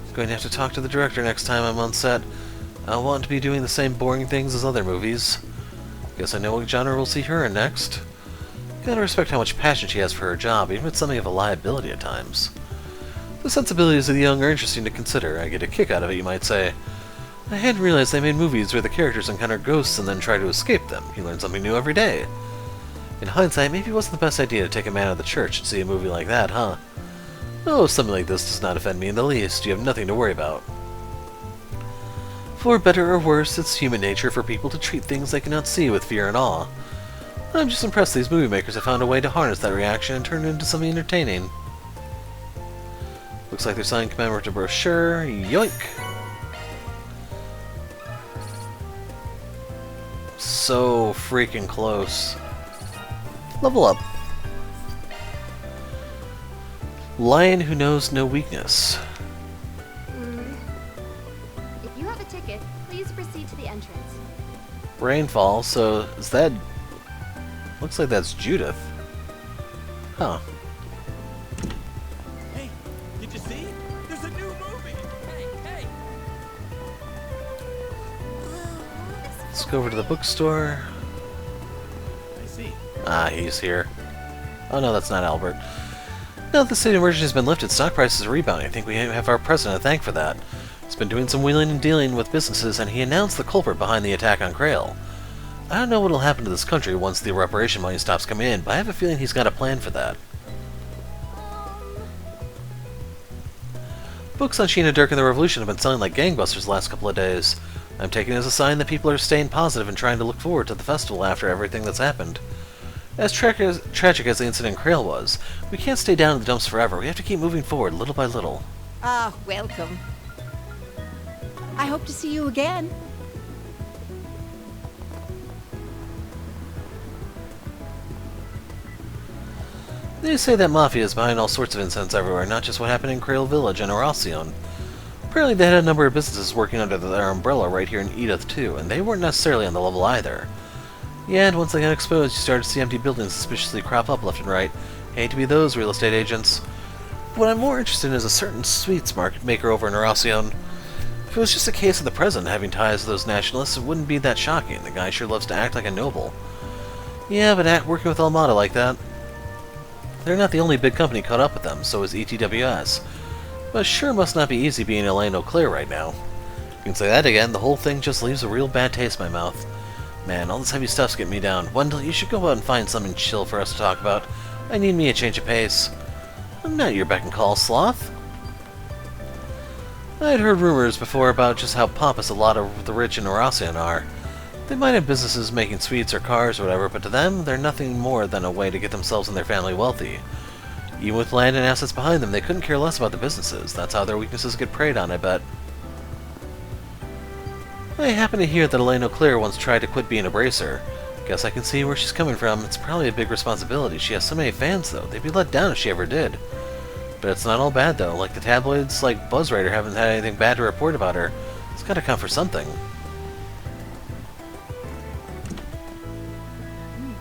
I'm going to have to talk to the director next time I'm on set. I want to be doing the same boring things as other movies. Guess I know what genre we'll see her in next. Gotta respect how much passion she has for her job, even if it's something of a liability at times. The sensibilities of the young are interesting to consider. I get a kick out of it, you might say. I hadn't realized they made movies where the characters encounter ghosts and then try to escape them. You learn something new every day. In hindsight, maybe it wasn't the best idea to take a man out of the church and see a movie like that, huh? Oh, something like this does not offend me in the least. You have nothing to worry about. For better or worse, it's human nature for people to treat things they cannot see with fear and awe. I'm just impressed these movie makers have found a way to harness that reaction and turn it into something entertaining. Looks like they're signing commemorative brochure. Yoink! So freaking close. Level up. Lion who knows no weakness. If you have a ticket, please proceed to the entrance. Rainfall, so is that... Looks like that's Judith. Huh. Hey, did you see? There's a new movie. Hey. Let's go over to the bookstore. I see. Ah, he's here. Oh no, that's not Albert. Now that the state of emergency has been lifted, stock prices are rebounding. I think we have our president to thank for that. He's been doing some wheeling and dealing with businesses, and he announced the culprit behind the attack on Krail. I don't know what will happen to this country once the reparation money stops coming in, but I have a feeling he's got a plan for that. Books on Sheena Dirk and the Revolution have been selling like gangbusters the last couple of days. I'm taking it as a sign that people are staying positive and trying to look forward to the festival after everything that's happened. As tragic as the incident in Krail was, we can't stay down in the dumps forever. We have to keep moving forward, little by little. Ah, welcome. I hope to see you again. They say that Mafia is behind all sorts of incidents everywhere, not just what happened in Krail Village and Oracion. Apparently they had a number of businesses working under their umbrella right here in Edith too, and they weren't necessarily on the level either. Yeah, and once they got exposed, you started to see empty buildings suspiciously crop up left and right. Hate to be those real estate agents. What I'm more interested in is a certain sweets market maker over in Oracion. If it was just a case of the president having ties to those nationalists, it wouldn't be that shocking. The guy sure loves to act like a noble. Yeah, but working with Almada like that... They're not the only big company caught up with them, so is ETWS. But sure must not be easy being Elaine O'Clair right now. You can say that again, the whole thing just leaves a real bad taste in my mouth. Man, all this heavy stuff's getting me down. Wendell, you should go out and find something chill for us to talk about. I need me a change of pace. I'm not your beck and call, Sloth. I'd heard rumors before about just how pompous a lot of the rich in Oracion are. They might have businesses making sweets or cars or whatever, but to them, they're nothing more than a way to get themselves and their family wealthy. Even with land and assets behind them, they couldn't care less about the businesses. That's how their weaknesses get preyed on, I bet. I happen to hear that Elaine O'Clair once tried to quit being a bracer. Guess I can see where she's coming from. It's probably a big responsibility. She has so many fans, though. They'd be let down if she ever did. But it's not all bad, though. Like the tabloids, like BuzzRaider, haven't had anything bad to report about her. It's gotta count for something.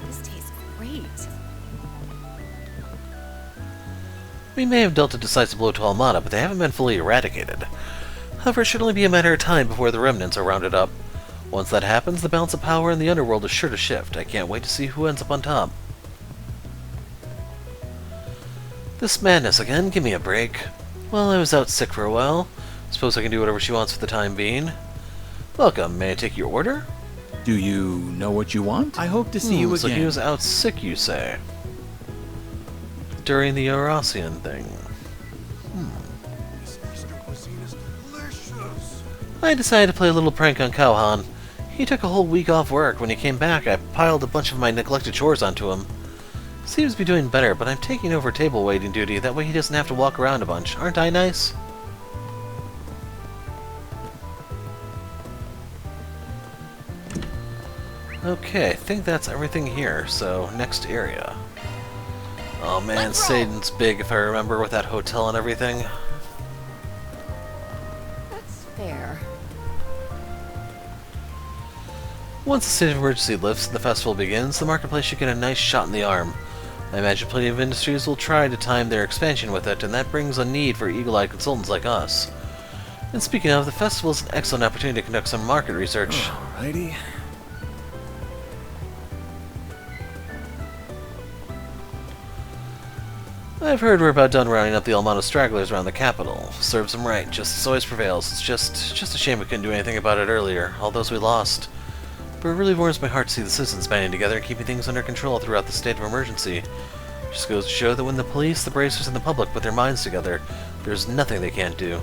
This tastes great. We may have dealt a decisive blow to Almada, but they haven't been fully eradicated. However, it should only be a matter of time before the remnants are rounded up. Once that happens, the balance of power in the underworld is sure to shift. I can't wait to see who ends up on top. This madness again? Give me a break. Well, I was out sick for a while. Suppose I can do whatever she wants for the time being. Welcome. May I take your order? Do you know what you want? I hope to see you again. So he was out sick, you say? During the Oracion thing. I decided to play a little prank on Cowhan. He took a whole week off work. When he came back, I piled a bunch of my neglected chores onto him. Seems to be doing better, but I'm taking over table waiting duty. That way he doesn't have to walk around a bunch. Aren't I nice? Okay, I think that's everything here, so next area. Oh man, Satan's big if I remember with that hotel and everything. That's fair. Once the state of emergency lifts and the festival begins, the marketplace should get a nice shot in the arm. I imagine plenty of industries will try to time their expansion with it, and that brings a need for eagle-eyed consultants like us. And speaking of, the festival is an excellent opportunity to conduct some market research. Alrighty. I've heard we're about done rounding up the Almano stragglers around the capital. Serves them right. Justice always prevails. It's just a shame we couldn't do anything about it earlier, all those we lost. But it really warms my heart to see the citizens banding together and keeping things under control throughout the state of emergency. Just goes to show that when the police, the bracers, and the public put their minds together, there's nothing they can't do.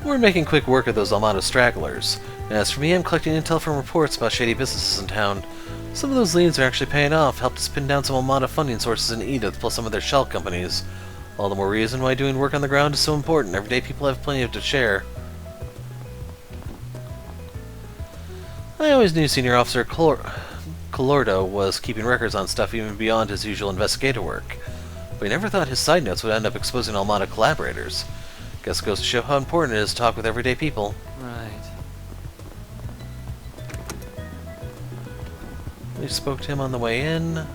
We're making quick work of those Almano stragglers. And as for me, I'm collecting intel from reports about shady businesses in town. Some of those leads are actually paying off, helped us pin down some Almano funding sources in Edith, plus some of their shell companies. All the more reason why doing work on the ground is so important. Everyday people have plenty to share. I always knew Senior Officer Colordo was keeping records on stuff even beyond his usual investigative work, but I never thought his side notes would end up exposing Almano collaborators. Guess it goes to show how important it is to talk with everyday people. Right. We spoke to him on the way in.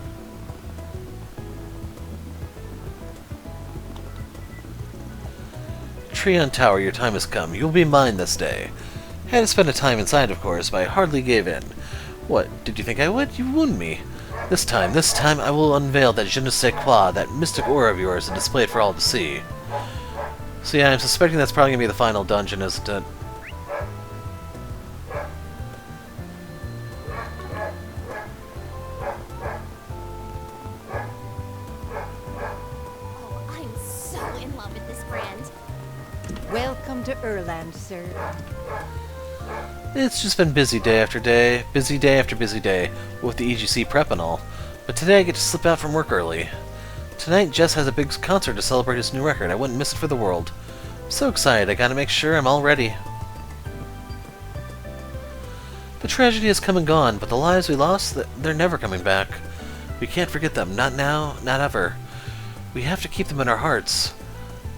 Treon Tower, your time has come. You'll be mine this day. Had to spend a time inside, of course, but I hardly gave in. What, did you think I would? You wounded me. This time I will unveil that je ne sais quoi, that mystic aura of yours, and display it for all to see. So yeah, I'm suspecting that's probably going to be the final dungeon, isn't it? Oh, I'm so in love with this brand. Welcome to Erland, sir. It's just been busy day after day, busy day after busy day, with the EGC prep and all. But today I get to slip out from work early. Tonight Jess has a big concert to celebrate his new record. I wouldn't miss it for the world. I'm so excited, I gotta make sure I'm all ready. The tragedy has come and gone, but the lives we lost, they're never coming back. We can't forget them, not now, not ever. We have to keep them in our hearts.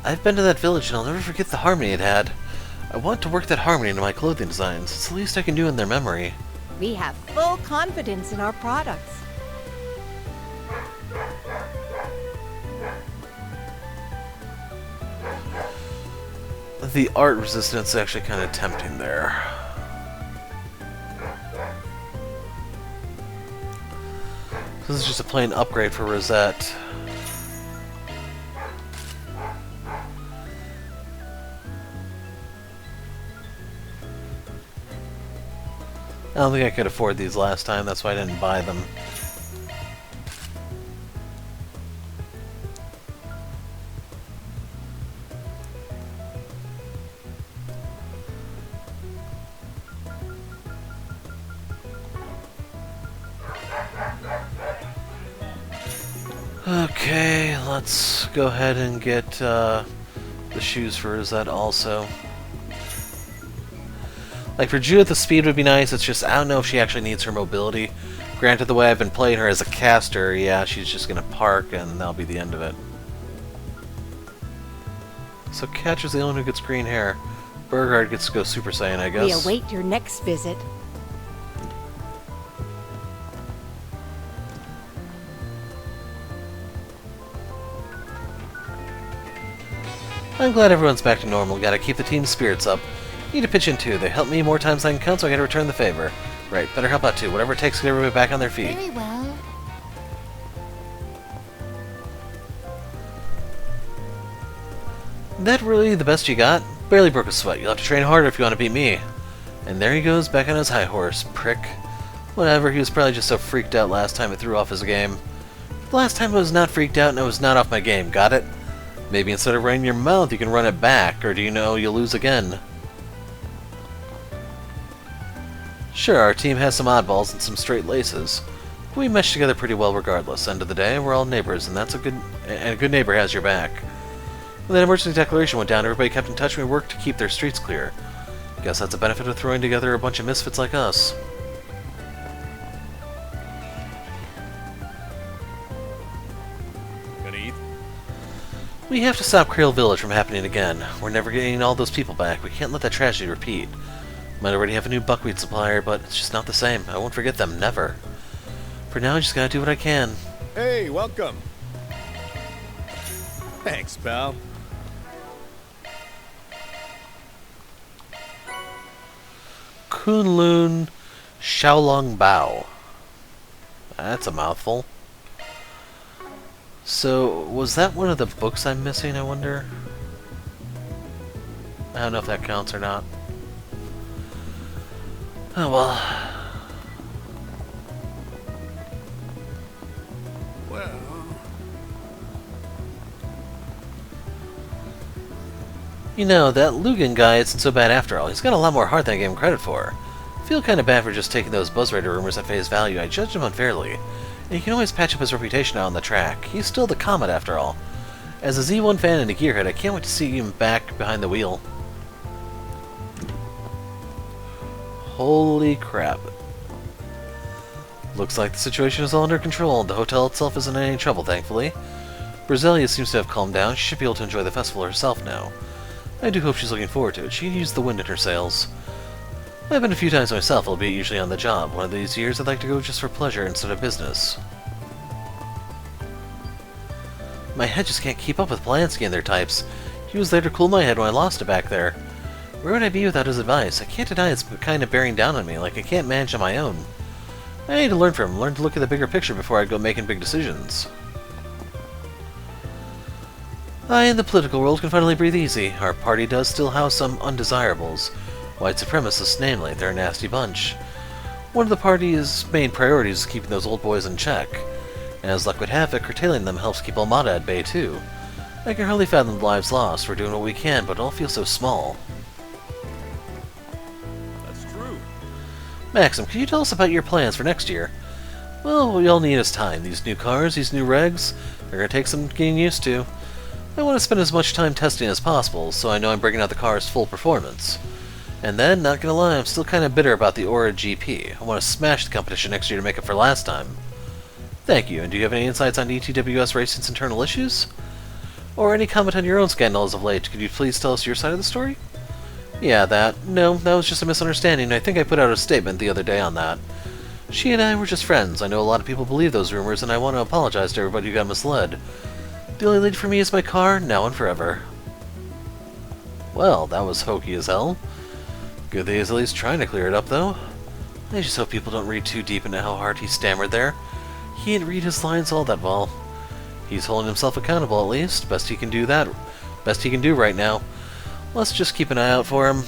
I've been to that village and I'll never forget the harmony it had. I want to work that harmony into my clothing designs. It's the least I can do in their memory. We have full confidence in our products. The art resistance is actually kind of tempting there. This is just a plain upgrade for Rosette. I don't think I could afford these last time, that's why I didn't buy them. Okay, let's go ahead and get the shoes for Rosette also. Like for Judith, the speed would be nice, it's just I don't know if she actually needs her mobility. Granted, the way I've been playing her as a caster, yeah, she's just gonna park and that'll be the end of it. So Catch is the only one who gets green hair. Burgard gets to go Super Saiyan, I guess. We await your next visit. I'm glad everyone's back to normal. Gotta keep the team's spirits up. Need to pitch in too. They helped me more times than I can count, so I gotta return the favor. Right, better help out too. Whatever it takes to get everybody back on their feet. Very well. That really the best you got? Barely broke a sweat. You'll have to train harder if you want to beat me. And there he goes, back on his high horse. Prick. Whatever, he was probably just so freaked out last time I threw off his game. The last time I was not freaked out and I was not off my game, got it? Maybe instead of running your mouth, you can run it back, or do you know you'll lose again? Sure, our team has some oddballs and some straight laces. But we mesh together pretty well regardless. End of the day, we're all neighbors, and that's a good neighbor has your back. When that emergency declaration went down, everybody kept in touch and we worked to keep their streets clear. Guess that's a benefit of throwing together a bunch of misfits like us. Gonna eat? We have to stop Creole Village from happening again. We're never getting all those people back. We can't let that tragedy repeat. Might already have a new buckwheat supplier, but it's just not the same. I won't forget them, never. For now, I just gotta do what I can. Hey, welcome. Thanks, pal. Kunlun Xiaolong Bao. That's a mouthful. So, was that one of the books I'm missing, I wonder? I don't know if that counts or not. Oh well. Well, You know, that Lugan guy isn't so bad after all. He's got a lot more heart than I gave him credit for. I feel kind of bad for just taking those Buzzrider rumors at face value. I judged him unfairly. And you can always patch up his reputation out on the track. He's still the Comet after all. As a Z1 fan and a gearhead, I can't wait to see him back behind the wheel. Holy crap. Looks like the situation is all under control. The hotel itself isn't in any trouble, thankfully. Brasilia seems to have calmed down. She should be able to enjoy the festival herself now. I do hope she's looking forward to it. She can use the wind in her sails. I've been a few times myself, albeit usually on the job. One of these years I'd like to go just for pleasure instead of business. My head just can't keep up with Polanski and their types. He was there to cool my head when I lost it back there. Where would I be without his advice? I can't deny it's kind of bearing down on me, like I can't manage on my own. I need to learn from him, learn to look at the bigger picture before I go making big decisions. I, in the political world, can finally breathe easy. Our party does still house some undesirables. White supremacists, namely. They're a nasty bunch. One of the party's main priorities is keeping those old boys in check. And as luck would have it, curtailing them helps keep Almada at bay, too. I can hardly fathom the lives lost. We're doing what we can, but it all feels so small. that's true. Maxim, can you tell us about your plans for next year? Well, what we all need is time. These new cars, these new regs, they're going to take some getting used to. I want to spend as much time testing as possible, so I know I'm bringing out the car's full performance. And then, not gonna lie, I'm still kind of bitter about the Aura GP. I want to smash the competition next year to make up for last time. Thank you, and do you have any insights on ETWS Racing's internal issues? Or any comment on your own scandal as of late? Could you please tell us your side of the story? Yeah, that. No, that was just a misunderstanding. I think I put out a statement the other day on that. She and I were just friends. I know a lot of people believe those rumors, and I want to apologize to everybody who got misled. The only lead for me is my car, now and forever. Well, that was hokey as hell. Good that he's at least trying to clear it up, though. I just hope people don't read too deep into how hard he stammered there. He didn't read his lines all that well. He's holding himself accountable, at least. Best he can do that. Best he can do right now. Let's just keep an eye out for him.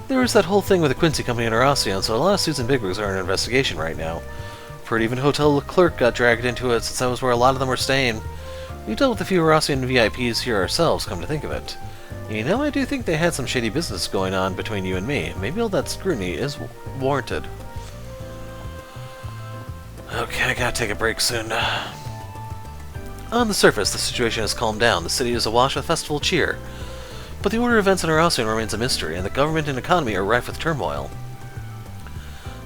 There was that whole thing with the Quincy Company and Horacion, so a lot of suits and bigwigs are under investigation right now. Pretty even hotel clerk got dragged into it since that was where a lot of them were staying. We dealt with a few Horacion VIPs here ourselves, come to think of it. You know, I do think they had some shady business going on between you and me. Maybe all that scrutiny is warranted. Okay, I gotta take a break soon. On the surface, the situation has calmed down. The city is awash with festival cheer. But the order of events in Horacion remains a mystery, and the government and economy are rife with turmoil.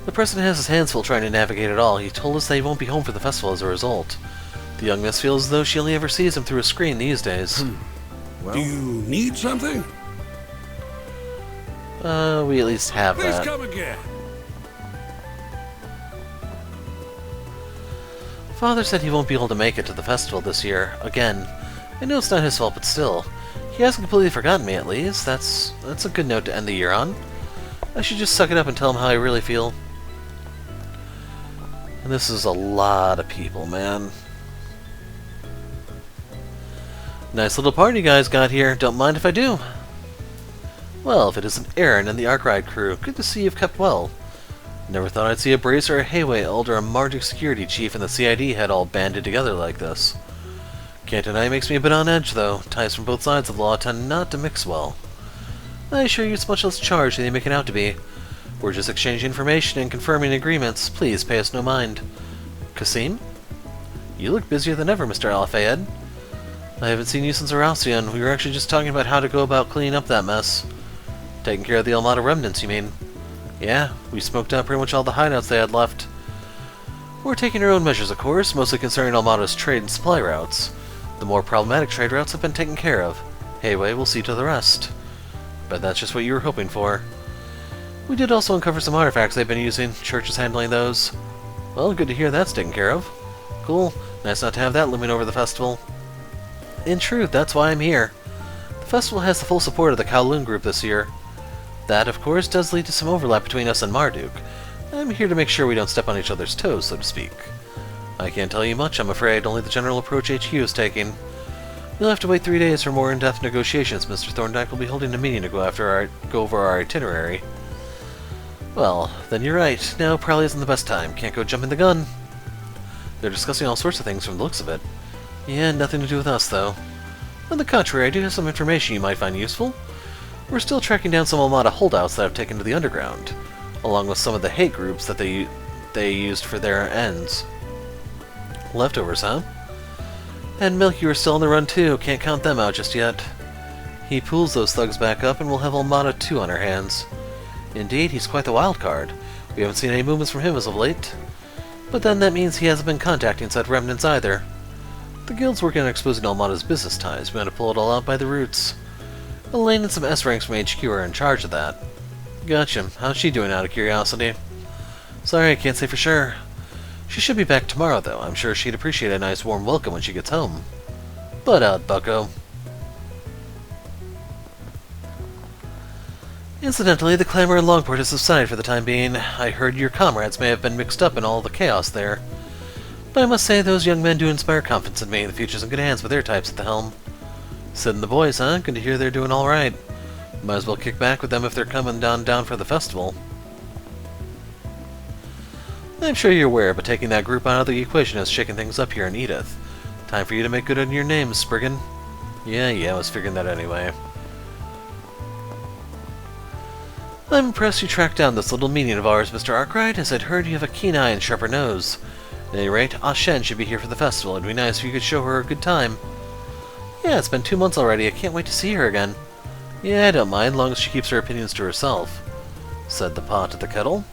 The President has his hands full trying to navigate it all. He told us that he won't be home for the festival as a result. The young miss feels as though she only ever sees him through a screen these days. Well, do you need something? We at least have Please that. come again. Father said he won't be able to make it to the festival this year, again. I know it's not his fault, but still. He hasn't completely forgotten me, at least. That's a good note to end the year on. I should just suck it up and tell him how I really feel. And this is a lot of people, man. Nice little party you guys got here. Don't mind if I do. Well, if it isn't Aaron and the Arkride crew, good to see you've kept well. Never thought I'd see a Bracer, a Hayway, or a Margic security chief and the CID had all banded together like this. Can't deny it makes me a bit on edge, though. Ties from both sides of the law tend not to mix well. I assure you it's much less charged than they make it out to be. We're just exchanging information and confirming agreements. Please pay us no mind. Kasim? You look busier than ever, Mr. Al-Fayed. I haven't seen you since Aralcion. We were actually just talking about how to go about cleaning up that mess. Taking care of the Armada remnants, you mean? Yeah, we smoked out pretty much all the hideouts they had left. We're taking our own measures, of course, mostly concerning Armada's trade and supply routes. The more problematic trade routes have been taken care of. Hayway will see to the rest. But that's just what you were hoping for. We did also uncover some artifacts they've been using. Church is handling those. Well, good to hear that's taken care of. Cool. Nice not to have that looming over the festival. In truth, that's why I'm here. The festival has the full support of the Kowloon group this year. That, of course, does lead to some overlap between us and Marduk. I'm here to make sure we don't step on each other's toes, so to speak. I can't tell you much, I'm afraid. Only the general approach HQ is taking. You'll have to wait 3 days for more in-depth negotiations. Mr. Thorndyke will be holding a meeting to go over our itinerary. Well, then you're right. Now probably isn't the best time. Can't go jumping the gun. They're discussing all sorts of things from the looks of it. Yeah, nothing to do with us, though. On the contrary, I do have some information you might find useful. We're still tracking down some Armada holdouts that have taken to the underground, along with some of the hate groups that they used for their ends. Leftovers, huh? And Milky are still on the run too. Can't count them out just yet. He pulls those thugs back up and we'll have Armada 2 on our hands. Indeed, he's quite the wild card. We haven't seen any movements from him as of late. But then that means he hasn't been contacting said remnants either. The guild's working on exposing Armada's business ties. We want to pull it all out by the roots. Elaine and some S-ranks from HQ are in charge of that. Gotcha. How's she doing out of curiosity? Sorry, I can't say for sure. She should be back tomorrow, though. I'm sure she'd appreciate a nice warm welcome when she gets home. Butt out, bucko. Incidentally, the clamor in Longport has subsided for the time being. I heard your comrades may have been mixed up in all the chaos there. But I must say, those young men do inspire confidence in me. The future's in good hands with their types at the helm. Sid and the boys, huh? Good to hear they're doing alright. Might as well kick back with them if they're coming down for the festival. I'm sure you're aware, but taking that group out of the equation has shaken things up here in Edith. Time for you to make good on your name, Spriggan. Yeah, I was figuring that anyway. I'm impressed you tracked down this little minion of ours, Mr. Arkwright, as I'd heard you have a keen eye and sharper nose. At any rate, Ah Shen should be here for the festival. It'd be nice if you could show her a good time. Yeah, it's been 2 months already. I can't wait to see her again. Yeah, I don't mind, long as she keeps her opinions to herself, said the pot to the kettle.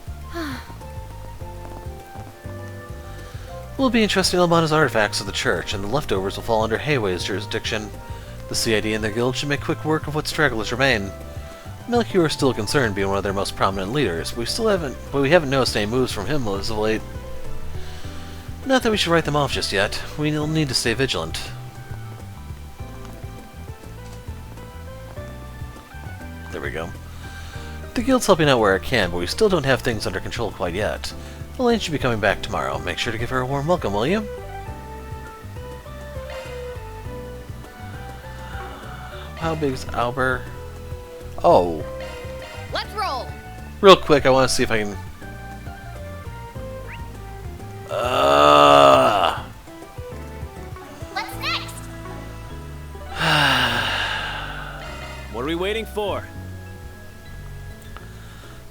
We'll be entrusting Armada's artifacts to the church, and the leftovers will fall under Hayway's jurisdiction. The CID and the guild should make quick work of what stragglers remain. Melchior is still concerned, being one of their most prominent leaders. We haven't noticed any moves from him as of late. Not that we should write them off just yet. We'll need to stay vigilant. There we go. The guild's helping out where it can, but we still don't have things under control quite yet. Elaine should be coming back tomorrow. Make sure to give her a warm welcome, will you? How big's Albert? Oh. Let's roll. Real quick, I want to see if I can... What's next? What are we waiting for?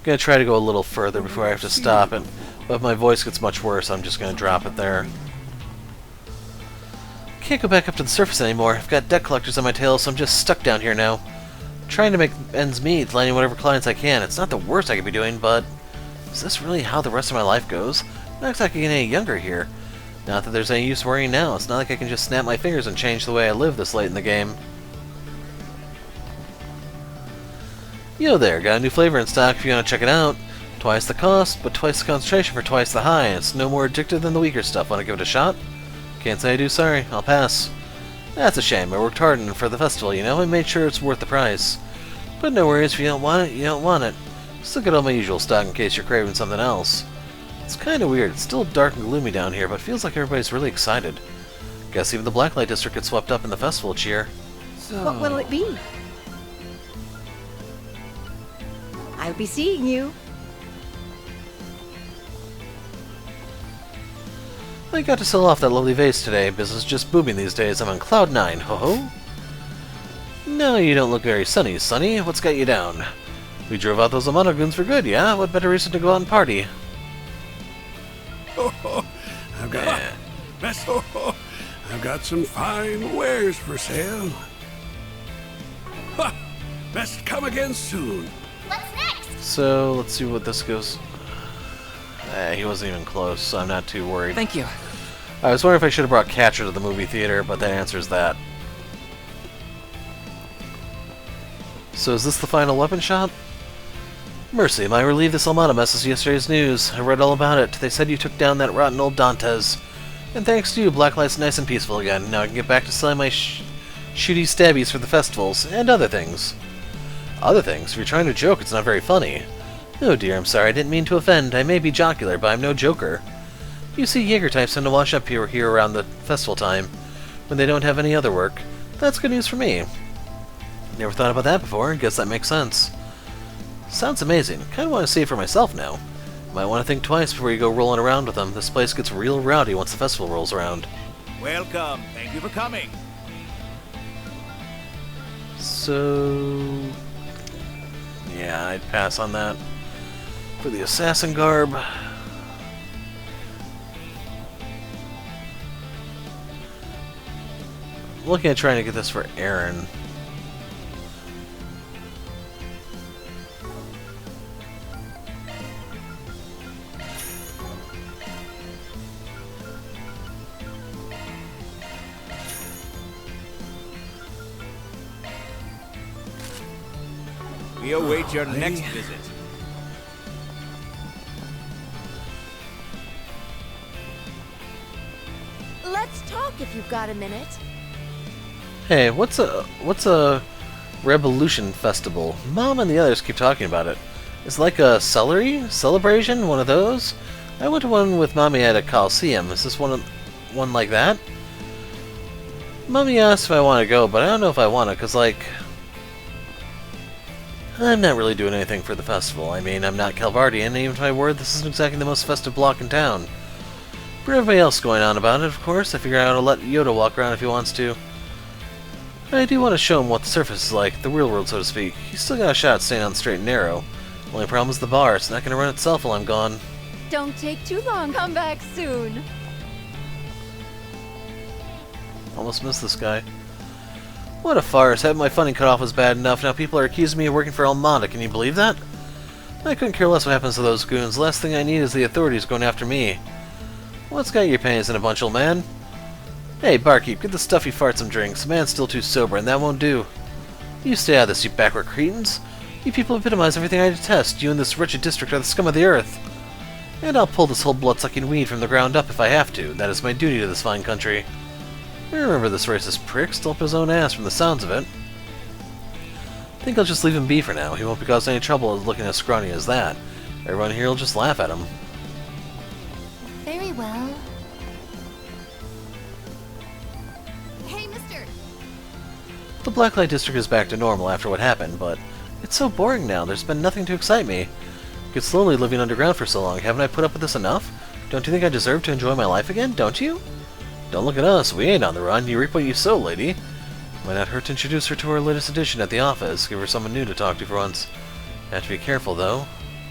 Gonna try to go a little further before I have to stop it. But if my voice gets much worse, I'm just gonna drop it there. Can't go back up to the surface anymore. I've got debt collectors on my tail, so I'm just stuck down here now. Trying to make ends meet, landing whatever clients I can. It's not the worst I could be doing, but... is this really how the rest of my life goes? Not exactly getting any younger here. Not that there's any use worrying now. It's not like I can just snap my fingers and change the way I live this late in the game. Yo there, got a new flavor in stock if you want to check it out. Twice the cost, but twice the concentration for twice the high. It's no more addictive than the weaker stuff. Want to give it a shot? Can't say I do, sorry. I'll pass. That's a shame. I worked hard for the festival, you know. I made sure it's worth the price. But no worries, if you don't want it, you don't want it. Still get all my usual stock in case you're craving something else. It's kind of weird. It's still dark and gloomy down here, but feels like everybody's really excited. Guess even the Blacklight District gets swept up in the festival cheer. So... what will it be? I'll be seeing you. I got to sell off that lovely vase today. Business just booming these days. I'm on cloud 9. Ho-ho. No, you don't look very sunny, Sonny. What's got you down? We drove out those Amano goons for good, yeah? What better reason to go out and party? I've got I've got some fine wares for sale. Ha! Best come again soon. What's next? So, let's see what this goes. He wasn't even close, so I'm not too worried. Thank you. I was wondering if I should have brought Catcher to the movie theater, but that answers that. So is this the final weapon shop? Mercy, am I relieved this Almada mess is yesterday's news. I read all about it. They said you took down that rotten old Dantes. And thanks to you, Blacklight's nice and peaceful again. Now I can get back to selling my shooty stabbies for the festivals, and other things. Other things? If you're trying to joke, it's not very funny. Oh dear, I'm sorry, I didn't mean to offend. I may be jocular, but I'm no joker. You see, Jaeger types tend to wash up here around the festival time, when they don't have any other work. That's good news for me. Never thought about that before. Guess that makes sense. Sounds amazing. Kinda want to see it for myself now. Might want to think twice before you go rolling around with them. This place gets real rowdy once the festival rolls around. Welcome. Thank you for coming. So... yeah, I'd pass on that. For the assassin garb... I'm looking at trying to get this for Aaron. We await your next visit. Let's talk if you've got a minute. Hey, what's a Revolution Festival? Mom and the others keep talking about it. It's like a celery celebration, one of those. I went to one with Mommy at a Coliseum. Is this one like that? Mommy asked if I want to go, but I don't know if I want to, cause like I'm not really doing anything for the festival. I mean, I'm not Calvardian, and even if I were, this isn't exactly the most festive block in town. For everybody else going on about it, of course, I figure out how to let Yoda walk around if he wants to. I do want to show him what the surface is like, the real world, so to speak. He's still got a shot at staying on the straight and narrow. Only problem is the bar. It's not going to run itself while I'm gone. Don't take too long. Come back soon. Almost missed this guy. What a farce. Having my funding cut off was bad enough. Now people are accusing me of working for Almada. Can you believe that? I couldn't care less what happens to those goons. The last thing I need is the authorities going after me. What's got your panties in a bunch, old man? Hey, barkeep, get the stuffy fart some drinks. The man's still too sober, and that won't do. You stay out of this, you backward cretins. You people epitomize everything I detest. You and this wretched district are the scum of the earth. And I'll pull this whole blood-sucking weed from the ground up if I have to. That is my duty to this fine country. I remember this racist prick stole up his own ass from the sounds of it. I think I'll just leave him be for now. He won't be causing any trouble looking as scrawny as that. Everyone here will just laugh at him. Very well. Hey, mister! The Blacklight District is back to normal after what happened, but it's so boring now. There's been nothing to excite me. I get slowly living underground for so long. Haven't I put up with this enough? Don't you think I deserve to enjoy my life again? Don't you? Don't look at us. We ain't on the run. You reap what you sow, lady. Might not hurt to introduce her to our latest edition at the office. Give her someone new to talk to for once. Have to be careful, though.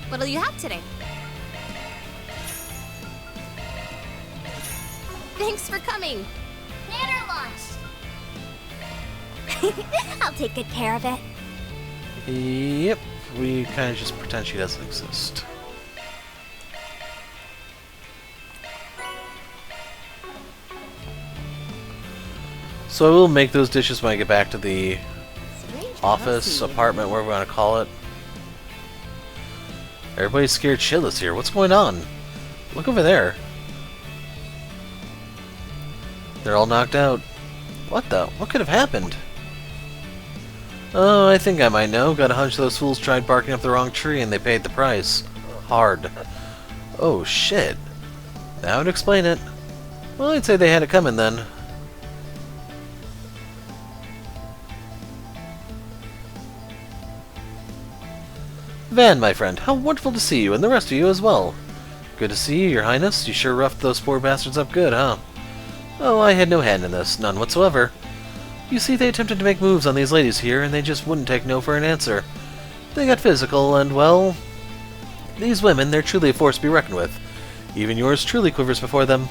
What'll you have today? Thanks for coming. Dinner lunch. I'll take good care of it. Yep. We kind of just pretend she doesn't exist. So I will make those dishes when I get back to the office, apartment, whatever we want to call it. Everybody's scared shitless here. What's going on? Look over there. They're all knocked out. What the? What could have happened? Oh, I think I might know. Got a hunch those fools tried barking up the wrong tree and they paid the price. Hard. Oh, shit. That would explain it. Well, I'd say they had it coming then. Van, my friend, how wonderful to see you, and the rest of you as well. Good to see you, your highness. You sure roughed those poor bastards up good, huh? Oh, I had no hand in this, none whatsoever. You see, they attempted to make moves on these ladies here, and they just wouldn't take no for an answer. They got physical, and, well... these women, they're truly a force to be reckoned with. Even yours truly quivers before them.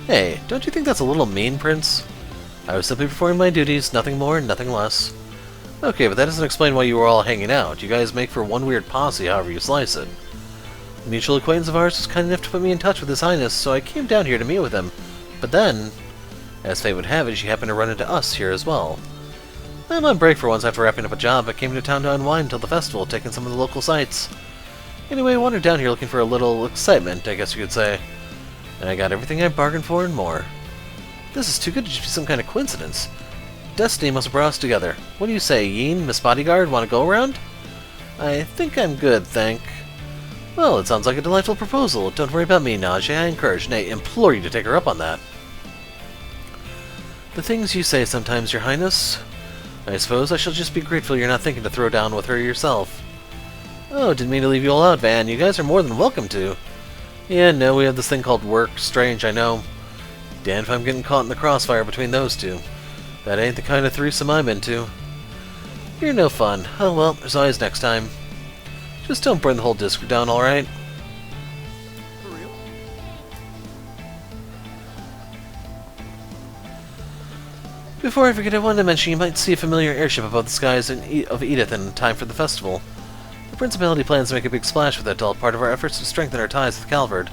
Hey, don't you think that's a little mean, Prince? I was simply performing my duties, nothing more, nothing less. Okay, but that doesn't explain why you were all hanging out. You guys make for one weird posse, however you slice it. A mutual acquaintance of ours was kind enough to put me in touch with His Highness, so I came down here to meet with him. But then, as fate would have it, she happened to run into us here as well. I'm on break for once after wrapping up a job. I came to town to unwind until the festival, taking some of the local sights. Anyway, I wandered down here looking for a little excitement, I guess you could say. And I got everything I bargained for and more. This is too good to just be some kind of coincidence. Destiny must have brought us together. What do you say, Yeen, Miss Bodyguard? Want to go around? I think I'm good, thank. Well, it sounds like a delightful proposal. Don't worry about me, Najee. I encourage, nay, implore you to take her up on that. The things you say sometimes, Your Highness. I suppose I shall just be grateful you're not thinking to throw down with her yourself. Oh, didn't mean to leave you all out, Van. You guys are more than welcome to. Yeah, no, we have this thing called work. Strange, I know. Damned if I'm getting caught in the crossfire between those two. That ain't the kind of threesome I'm into. You're no fun. Oh well, there's always next time. Just don't burn the whole disc down, alright? For real? Before I forget, I wanted to mention you might see a familiar airship above the skies of Edith in time for the festival. The Principality plans to make a big splash with it, all part of our efforts to strengthen our ties with Calvard.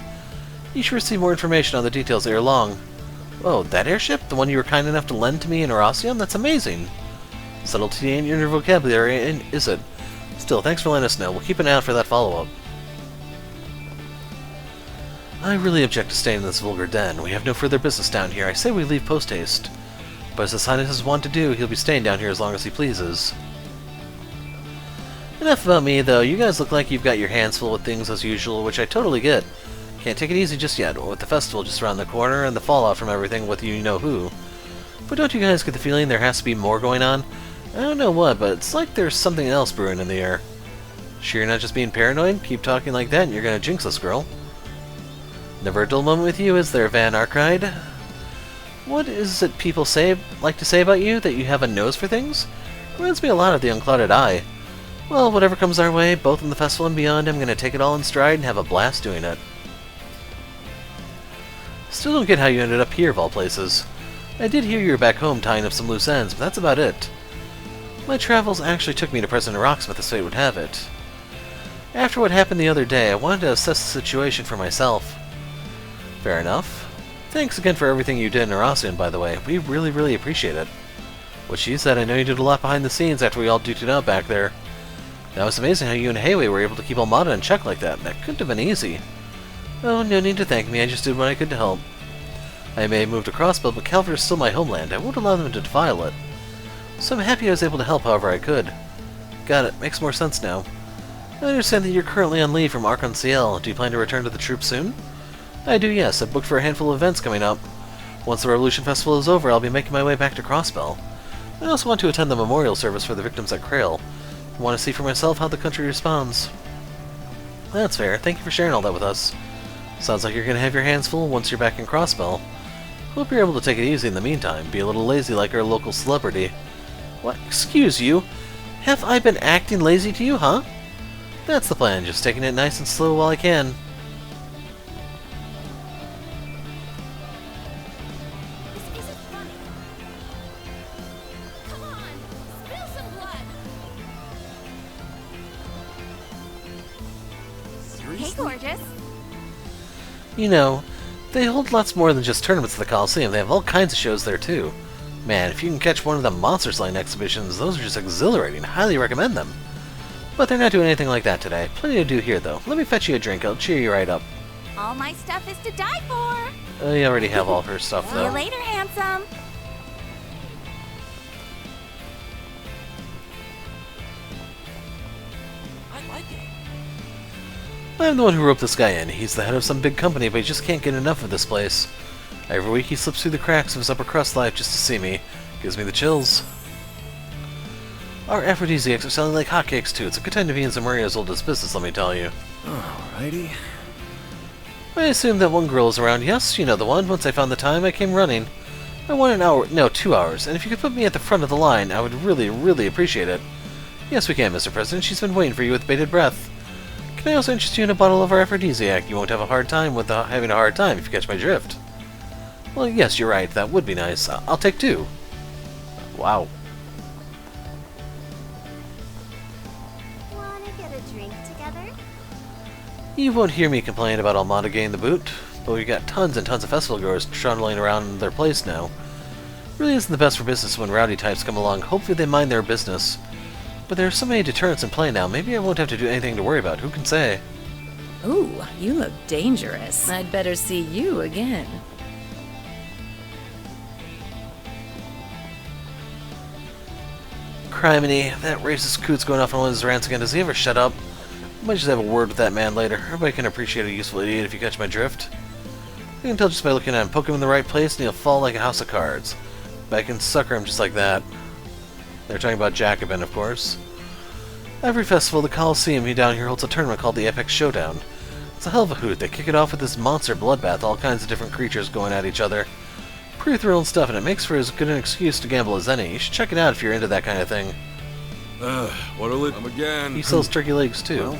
You should receive more information on the details ere long. Oh, that airship? The one you were kind enough to lend to me in Erosium? That's amazing! Subtlety ain't in your vocabulary, is it? Still, thanks for letting us know. We'll keep an eye out for that follow-up. I really object to staying in this vulgar den. We have no further business down here. I say we leave post-haste. But as His Highness is wont to do, he'll be staying down here as long as he pleases. Enough about me, though. You guys look like you've got your hands full with things as usual, which I totally get. Can't take it easy just yet, with the festival just around the corner and the fallout from everything with you-know-who. But don't you guys get the feeling there has to be more going on? I don't know what, but it's like there's something else brewing in the air. Sure you're not just being paranoid? Keep talking like that and you're gonna jinx us, girl. Never a dull moment with you, is there, Van Arkride? What is it people like to say about you? That you have a nose for things? Reminds me a lot of the Unclouded Eye. Well, whatever comes our way, both in the festival and beyond, I'm gonna take it all in stride and have a blast doing it. Still don't get how you ended up here, of all places. I did hear you were back home tying up some loose ends, but that's about it. My travels actually took me to President Rocksmith as fate would have it. After what happened the other day, I wanted to assess the situation for myself. Fair enough. Thanks again for everything you did in Erosian, by the way. We really appreciate it. What she said, I know you did a lot behind the scenes after we all duked it out back there. Now it's amazing how you and Hayway were able to keep Almada in check like that. That couldn't have been easy. Oh, no need to thank me. I just did what I could to help. I may have moved across, but Calvert is still my homeland. I won't allow them to defile it. So I'm happy I was able to help however I could. Got it. Makes more sense now. I understand that you're currently on leave from Archon CL. Do you plan to return to the troops soon? I do, yes. I've booked for a handful of events coming up. Once the Revolution Festival is over, I'll be making my way back to Crossbell. I also want to attend the memorial service for the victims at Krail. I want to see for myself how the country responds. That's fair. Thank you for sharing all that with us. Sounds like you're going to have your hands full once you're back in Crossbell. Hope you're able to take it easy in the meantime. Be a little lazy like our local celebrity. What? Excuse you? Have I been acting lazy to you, huh? That's the plan. Just taking it nice and slow while I can. Hey, gorgeous. You know, they hold lots more than just tournaments at the Coliseum. They have all kinds of shows there, too. Man, if you can catch one of the Monster Slaying exhibitions, those are just exhilarating. Highly recommend them. But they're not doing anything like that today. Plenty to do here, though. Let me fetch you a drink. I'll cheer you right up. All my stuff is to die for. You already have all of her stuff, See you though. later, handsome. I'm the one who roped this guy in. He's the head of some big company, but he just can't get enough of this place. Every week he slips through the cracks of his upper crust life just to see me. Gives me the chills. Our aphrodisiacs are selling like hotcakes, too. It's a good time to be in Zamuria's oldest business, let me tell you. Alrighty. I assume that one girl is around. Yes, you know the one. Once I found the time, I came running. I want an hour, no, 2 hours, and if you could put me at the front of the line, I would really appreciate it. Yes, we can, Mr. President. She's been waiting for you with bated breath. Can I also interest you in a bottle of our aphrodisiac? You won't have a hard time with having a hard time if you catch my drift. Well, yes, you're right. That would be nice. I'll take 2. Wow. Wanna get a drink together? You won't hear me complain about Almada getting the boot, but we've got tons and tons of festival goers trundling around their place now. Really isn't the best for business when rowdy types come along. Hopefully they mind their business. But there are so many deterrents in play now, maybe I won't have to do anything to worry about. Who can say? Ooh, you look dangerous. I'd better see you again. Criminy, that racist coot's going off on one of his rants again. Does he ever shut up? I might just have a word with that man later. Everybody can appreciate a useful idiot if you catch my drift. You can tell just by looking at him. Poke him in the right place and he'll fall like a house of cards. But I can sucker him just like that. They're talking about Jacobin, of course. Every festival, the Coliseum down here holds a tournament called the Epic Showdown. It's a hell of a hoot. They kick it off with this monster bloodbath, all kinds of different creatures going at each other. Pretty thrilling stuff, and it makes for as good an excuse to gamble as any. You should check it out if you're into that kind of thing. What'll it come again? He sells turkey legs, too. Well.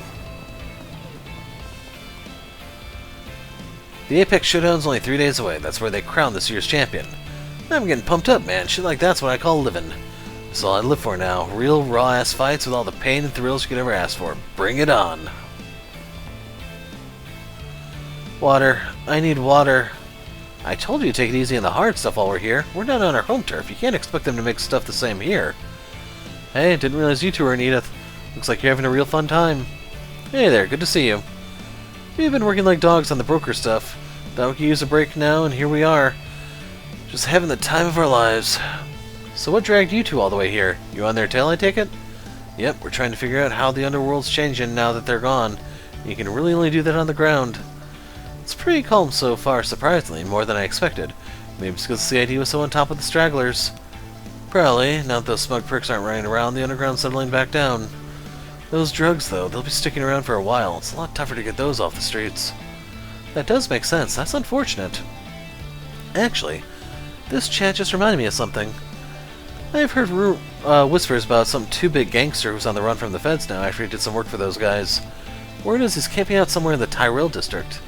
The Apex Showdown's only 3 days away. That's where they crown this year's champion. I'm getting pumped up, man. Shit like that's what I call living. That's all I live for now. Real, raw-ass fights with all the pain and thrills you could ever ask for. Bring it on. Water. I need water. I told you to take it easy on the hard stuff while we're here. We're not on our home turf. You can't expect them to make stuff the same here. Hey, didn't realize you two were in Edith. Looks like you're having a real fun time. Hey there, good to see you. We've been working like dogs on the broker stuff. Thought we could use a break now, and here we are. Just having the time of our lives. So what dragged you two all the way here? You on their tail, I take it? Yep, we're trying to figure out how the underworld's changing now that they're gone. You can really only do that on the ground. It's pretty calm so far, surprisingly, more than I expected. Maybe it's because the CID was so on top of the stragglers. Probably, now that those smug pricks aren't running around, the underground's settling back down. Those drugs, though, they'll be sticking around for a while. It's a lot tougher to get those off the streets. That does make sense. That's unfortunate. Actually, this chat just reminded me of something. I've heard whispers about some two-bit gangster who's on the run from the feds now after he did some work for those guys. Word is he's camping out somewhere in the Tyrell district.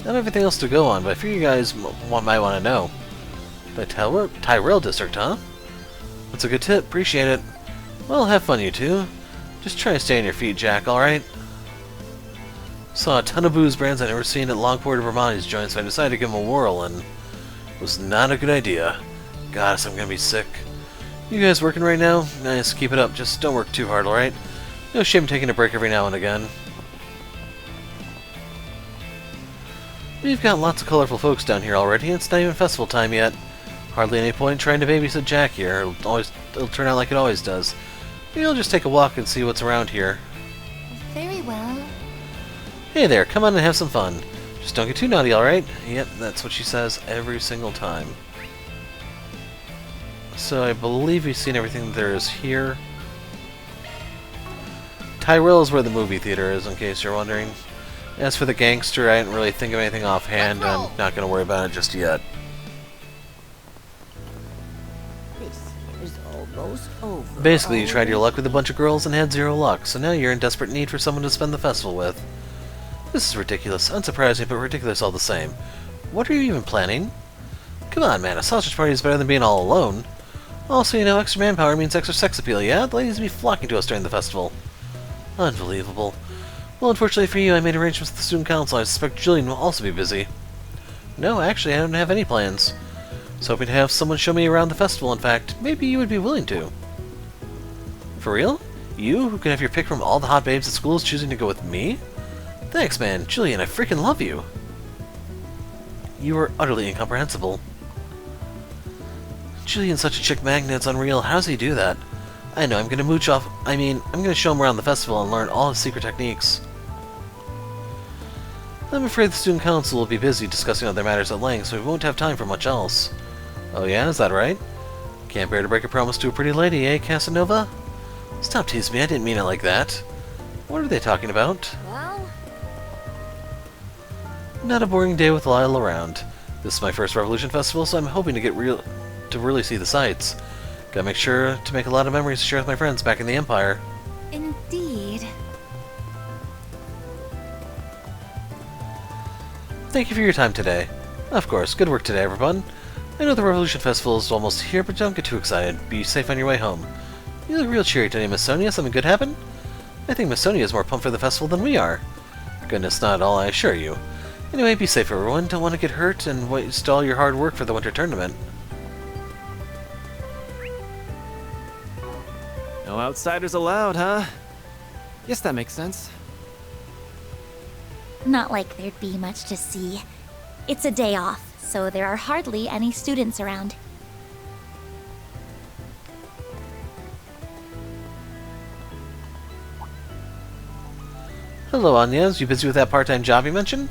Not everything else to go on, but I figure you guys might want to know. The Tyrell district, huh? That's a good tip. Appreciate it. Well, have fun, you two. Just try to stay on your feet, Jack, alright? Saw a ton of booze brands I'd never seen at Longport or Vermonti's joint, so I decided to give them a whirl, and it was not a good idea. Gosh, I'm gonna be sick. You guys working right now? Nice, keep it up. Just don't work too hard, alright? No shame taking a break every now and again. We've got lots of colorful folks down here already, and it's not even festival time yet. Hardly any point trying to babysit Jack here. It'll turn out like it always does. Maybe I'll just take a walk and see what's around here. Very well. Hey there, come on and have some fun. Just don't get too naughty, alright? Yep, that's what she says every single time. So I believe we've seen everything there is here. Tyrell is where the movie theater is, in case you're wondering. As for the gangster, I didn't really think of anything offhand. I'm not going to worry about it just yet. This is almost over. Basically, you tried your luck with a bunch of girls and had 0 luck, so now you're in desperate need for someone to spend the festival with. This is ridiculous. Unsurprising, but ridiculous all the same. What are you even planning? Come on, man. A sausage party is better than being all alone. Also, you know, extra manpower means extra sex appeal, yeah? The ladies will be flocking to us during the festival. Unbelievable. Well, unfortunately for you, I made arrangements with the student council. I suspect Julian will also be busy. No, actually, I don't have any plans. I was hoping to have someone show me around the festival, in fact. Maybe you would be willing to. For real? You, who can have your pick from all the hot babes at school, is choosing to go with me? Thanks, man. Julian, I freaking love you. You are utterly incomprehensible. Julian's such a chick magnet, it's unreal. How does he do that? I know, I'm gonna show him around the festival and learn all his secret techniques. I'm afraid the student council will be busy discussing other matters at length, so we won't have time for much else. Oh yeah, is that right? Can't bear to break a promise to a pretty lady, eh, Casanova? Stop teasing me, I didn't mean it like that. What are they talking about? Well, not a boring day with Lyle around. This is my first Revolution Festival, so I'm hoping to really see the sights. Gotta make sure to make a lot of memories to share with my friends back in the Empire. indeed. Thank you for your time today. Of course, good work today, everyone. I know the Revolution Festival is almost here, but don't get too excited. Be safe on your way home. You look real cheery today, Miss Sonia. Something good happened? I think Miss Sonia is more pumped for the festival than we are. Goodness, not at all, I assure you. Anyway, be safe, everyone. Don't want to get hurt and waste all your hard work for the winter tournament. No outsiders allowed, huh? Guess that makes sense. Not like there'd be much to see. It's a day off, so there are hardly any students around. Hello, Agnes. You busy with that part-time job you mentioned?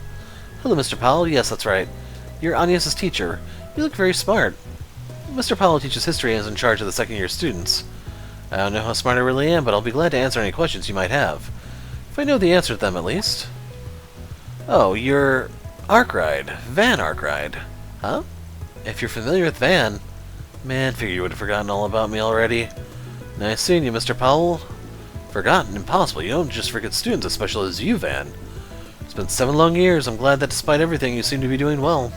Hello, Mr. Powell. Yes, that's right. You're Agnes' teacher. You look very smart. Mr. Powell teaches history and is in charge of the second-year students. I don't know how smart I really am, but I'll be glad to answer any questions you might have. If I know the answer to them, at least. Oh, you're Arkride. Van Arkride. Huh? If you're familiar with Van... Man, figure you would have forgotten all about me already. Nice seeing you, Mr. Powell. Forgotten? Impossible. You don't just forget students as special as you, Van. It's been 7 long years. I'm glad that despite everything, you seem to be doing well.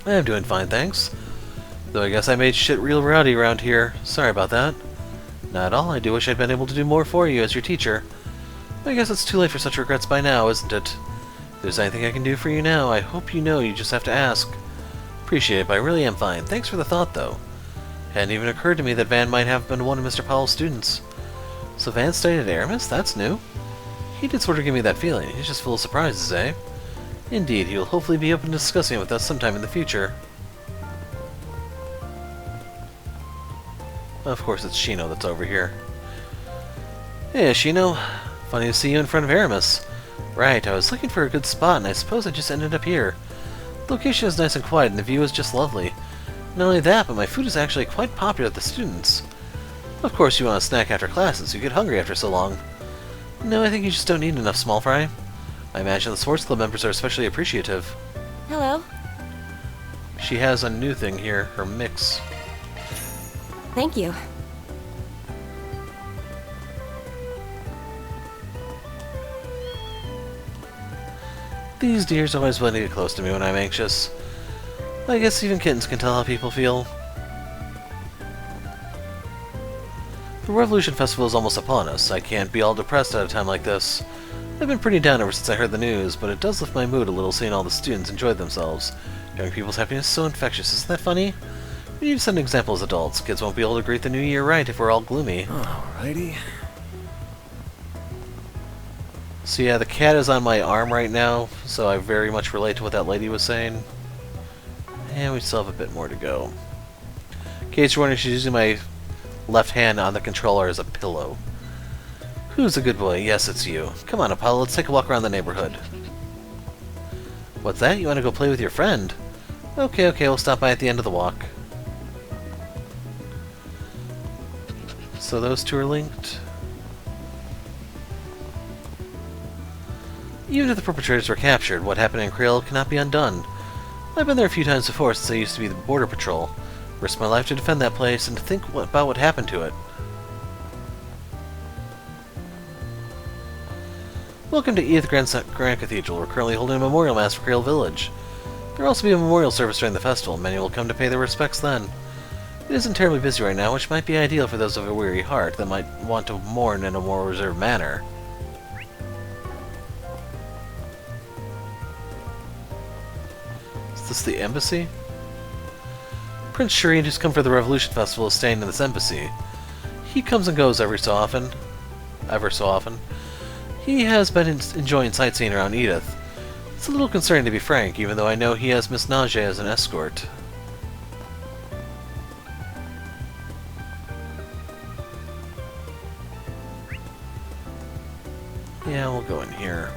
I'm doing fine, thanks. Though I guess I made shit real rowdy around here. Sorry about that. Not at all. I do wish I'd been able to do more for you as your teacher. I guess it's too late for such regrets by now, isn't it? If there's anything I can do for you now, I hope you know you just have to ask. Appreciate it, but I really am fine. Thanks for the thought, though. Hadn't even occurred to me that Van might have been one of Mr. Powell's students. So Van studied at Aramis? That's new. He did sort of give me that feeling. He's just full of surprises, eh? Indeed, he will hopefully be open to discussing it with us sometime in the future. Of course, it's Shino that's over here. Hey, Shino. Funny to see you in front of Aramis. Right, I was looking for a good spot, and I suppose I just ended up here. The location is nice and quiet, and the view is just lovely. Not only that, but my food is actually quite popular with the students. Of course, you want a snack after classes. You get hungry after so long. No, I think you just don't eat enough, small fry. I imagine the sports club members are especially appreciative. Hello. She has a new thing here, her mix. Thank you. These deers always want to get close to me when I'm anxious. I guess even kittens can tell how people feel. The Revolution Festival is almost upon us. I can't be all depressed at a time like this. I've been pretty down ever since I heard the news, but it does lift my mood a little seeing all the students enjoy themselves. Young people's happiness is so infectious, isn't that funny? We need to set an example as adults. Kids won't be able to greet the new year right if we're all gloomy. Alrighty. So yeah, the cat is on my arm right now, so I very much relate to what that lady was saying. And we still have a bit more to go. In case you're wondering, she's using my left hand on the controller as a pillow. Who's a good boy? Yes, it's you. Come on, Apollo, let's take a walk around the neighborhood. What's that? You want to go play with your friend? Okay, we'll stop by at the end of the walk. So those two are linked. Even if the perpetrators were captured, what happened in Creole cannot be undone. I've been there a few times before since I used to be the border patrol. Risked my life to defend that place and to think about what happened to it. Welcome to Edith Grand Cathedral. We're currently holding a memorial mass for Creole Village. There will also be a memorial service during the festival. Many will come to pay their respects then. It isn't terribly busy right now, which might be ideal for those of a weary heart that might want to mourn in a more reserved manner. Is this the embassy? Prince Shireen, who's come for the Revolution Festival, is staying in this embassy. He comes and goes ever so often. He has been enjoying sightseeing around Edith. It's a little concerning, to be frank, even though I know he has Miss Nage as an escort. Yeah, we'll go in here.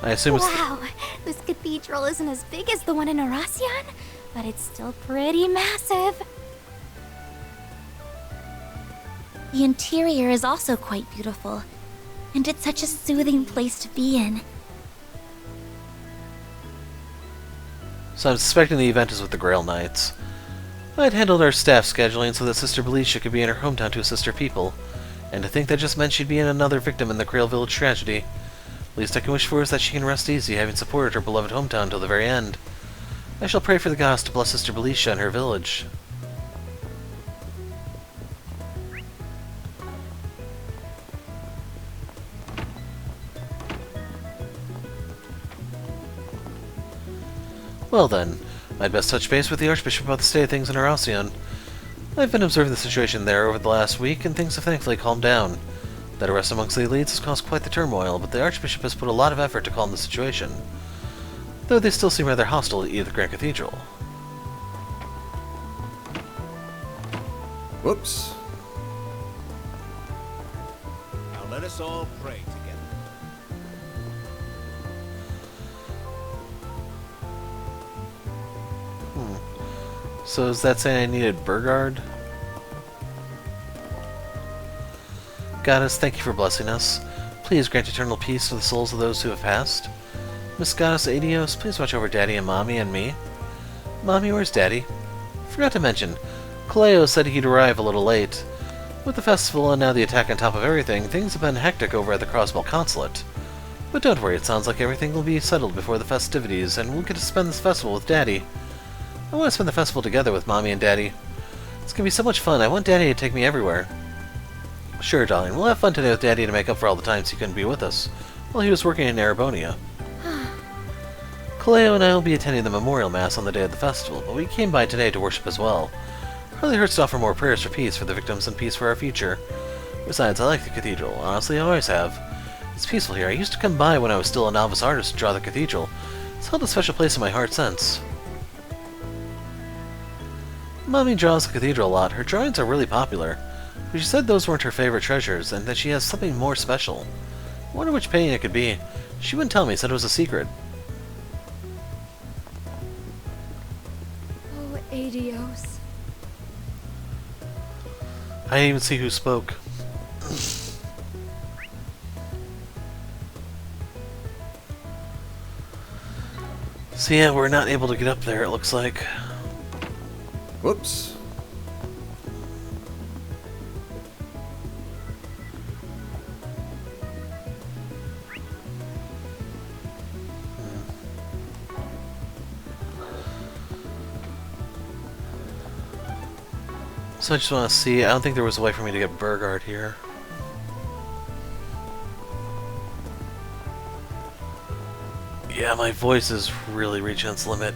I assume it's... Wow, this cathedral isn't as big as the one in Oracion, but it's still pretty massive. The interior is also quite beautiful, and it's such a soothing place to be in. So I'm suspecting the event is with the Grail Knights. I'd handled our staff scheduling so that Sister Belisha could be in her hometown to assist her people, and to think that just meant she'd be another victim in the Grail Village tragedy. Least I can wish for is that she can rest easy, having supported her beloved hometown till the very end. I shall pray for the gods to bless Sister Belisha and her village. Well then, I'd best touch base with the Archbishop about the state of things in Halcyon. I've been observing the situation there over the last week, and things have thankfully calmed down. That arrest amongst the elites has caused quite the turmoil, but the Archbishop has put a lot of effort to calm the situation, though they still seem rather hostile to Edith Grand Cathedral. Whoops. Now let us all pray together. So is that saying I needed Burgard? Goddess, thank you for blessing us. Please grant eternal peace to the souls of those who have passed. Miss Goddess Adios, please watch over Daddy and Mommy and me. Mommy, where's Daddy? Forgot to mention, Cleo said he'd arrive a little late. With the festival and now the attack on top of everything, things have been hectic over at the Crossbell Consulate. But don't worry, it sounds like everything will be settled before the festivities, and we'll get to spend this festival with Daddy. I want to spend the festival together with Mommy and Daddy. It's gonna be so much fun. I want Daddy to take me everywhere. Sure, darling. We'll have fun today with Daddy to make up for all the times he couldn't be with us while he was working in Erebonia. Cleo and I will be attending the memorial mass on the day of the festival, but we came by today to worship as well. Hardly hurts to offer more prayers for peace for the victims and peace for our future. Besides, I like the cathedral. Honestly, I always have. It's peaceful here. I used to come by when I was still a novice artist to draw the cathedral. It's held a special place in my heart since. Mommy draws the cathedral a lot. Her drawings are really popular, but she said those weren't her favorite treasures, and that she has something more special. I wonder which painting it could be. She wouldn't tell me, said it was a secret. Oh, adios. I didn't even see who spoke. So yeah, we're not able to get up there, it looks like. Whoops. So I just want to see. I don't think there was a way for me to get Burgard here. Yeah, my voice is really reaching its limit.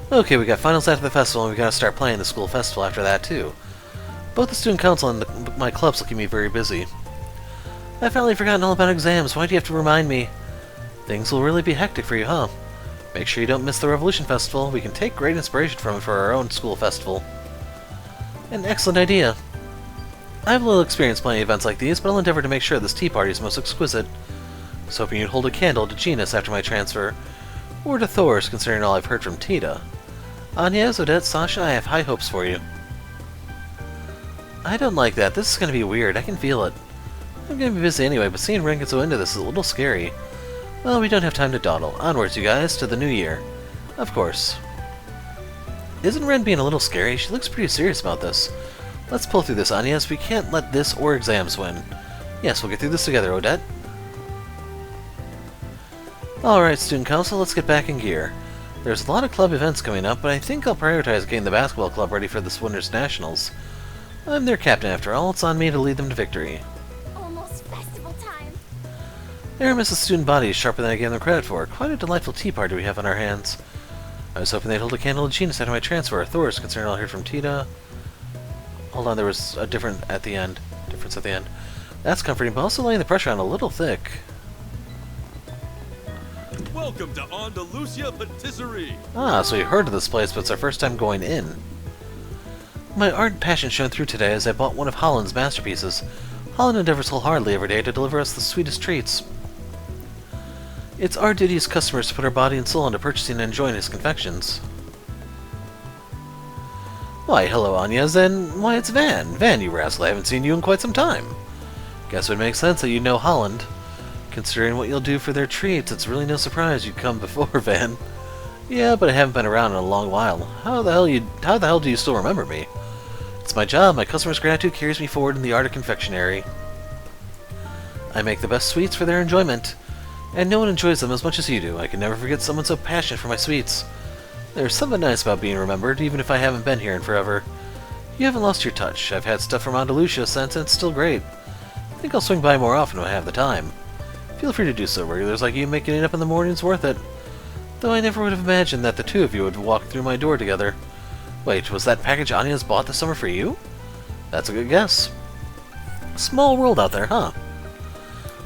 Okay, we got finals after the festival, and we gotta start playing the school festival after that too. Both the student council and my clubs will keep me very busy. I've finally forgotten all about exams. Why do you have to remind me? Things will really be hectic for you, huh? Make sure you don't miss the Revolution Festival. We can take great inspiration from it for our own school festival. An excellent idea. I have a little experience planning events like these, but I'll endeavor to make sure this tea party is most exquisite. I was hoping you'd hold a candle to Genus after my transfer, or to Thor's, considering all I've heard from Tita. Agnes, Odette, Sasha, I have high hopes for you. I don't like that. This is going to be weird. I can feel it. I'm going to be busy anyway, but seeing Ren get so into this is a little scary. Well, we don't have time to dawdle. Onwards, you guys, to the new year. Of course. Isn't Ren being a little scary? She looks pretty serious about this. Let's pull through this, Agnes. We can't let this or exams win. Yes, we'll get through this together, Odette. Alright, Student Council, let's get back in gear. There's a lot of club events coming up, but I think I'll prioritize getting the basketball club ready for this winter's nationals. I'm their captain after all. It's on me to lead them to victory. Almost festival time. Aramis' student body is sharper than I gave them credit for. Quite a delightful tea party we have on our hands. I was hoping they'd hold a candle to Genus after my transfer. Thor's, considering all I heard from Tita. Hold on, there was a difference at the end. That's comforting, but also laying the pressure on a little thick. Welcome to Andalusia Patisserie. Ah, so you heard of this place, but it's our first time going in. My ardent passion shone through today as I bought one of Holland's masterpieces. Holland endeavors wholeheartedly every day to deliver us the sweetest treats. It's our duty as customers to put our body and soul into purchasing and enjoying his confections. Why, hello, Agnes, and why, it's Van. Van, you rascal, I haven't seen you in quite some time. Guess it would make sense that you know Holland. Considering what you'll do for their treats, it's really no surprise you'd come before, Van. Yeah, but I haven't been around in a long while. How the hell do you still remember me? It's my job. My customers' gratitude carries me forward in the art of confectionery. I make the best sweets for their enjoyment, and no one enjoys them as much as you do. I can never forget someone so passionate for my sweets. There's something nice about being remembered, even if I haven't been here in forever. You haven't lost your touch. I've had stuff from Andalusia since, and it's still great. I think I'll swing by more often when I have the time. Feel free to do so. Regulars like you making it up in the morning's worth it. Though I never would have imagined that the two of you would walk through my door together. Wait, was that package Anya's bought this summer for you? That's a good guess. Small world out there, huh?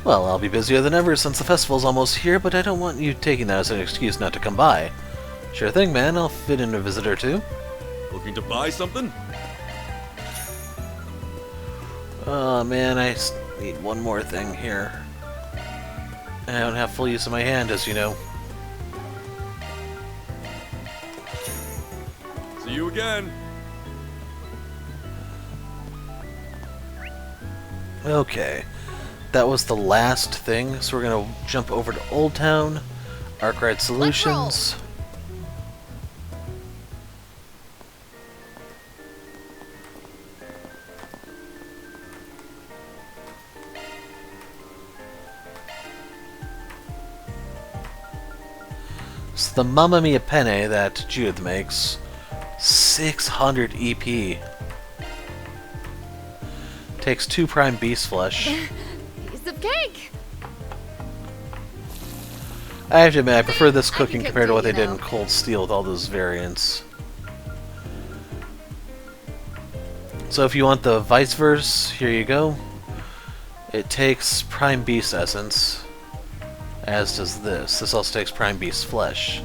Well, I'll be busier than ever since the festival's almost here, but I don't want you taking that as an excuse not to come by. Sure thing, man. I'll fit in a visit or two. Looking to buy something? Oh man, I need one more thing here. I don't have full use of my hand, as you know. See you again. Okay, that was the last thing, so we're gonna jump over to Old Town, Arkwright Solutions. So the Mamma Mia Penne that Judith makes, 600 EP. Takes 2 prime beast flesh. Piece of cake. I have to admit, I prefer this cooking compared to what they did in Cold Steel with all those variants. So if you want the vice versa, here you go. It takes prime beast essence, as does this. This also takes prime beast flesh.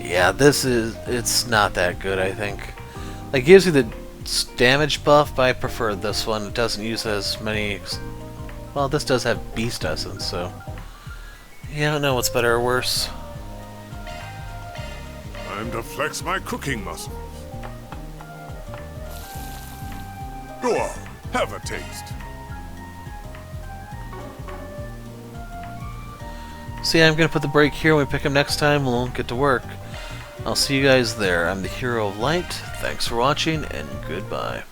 Yeah, it's not that good, I think. It gives you the damage buff, but I prefer this one. It doesn't use as many... Well, this does have beast essence, so... Yeah, I don't know what's better or worse. Time to flex my cooking muscles. Go on, have a taste. So yeah, I'm gonna put the break here. When we pick up next time, we'll get to work. I'll see you guys there. I'm the Hero of Light. Thanks for watching, and goodbye.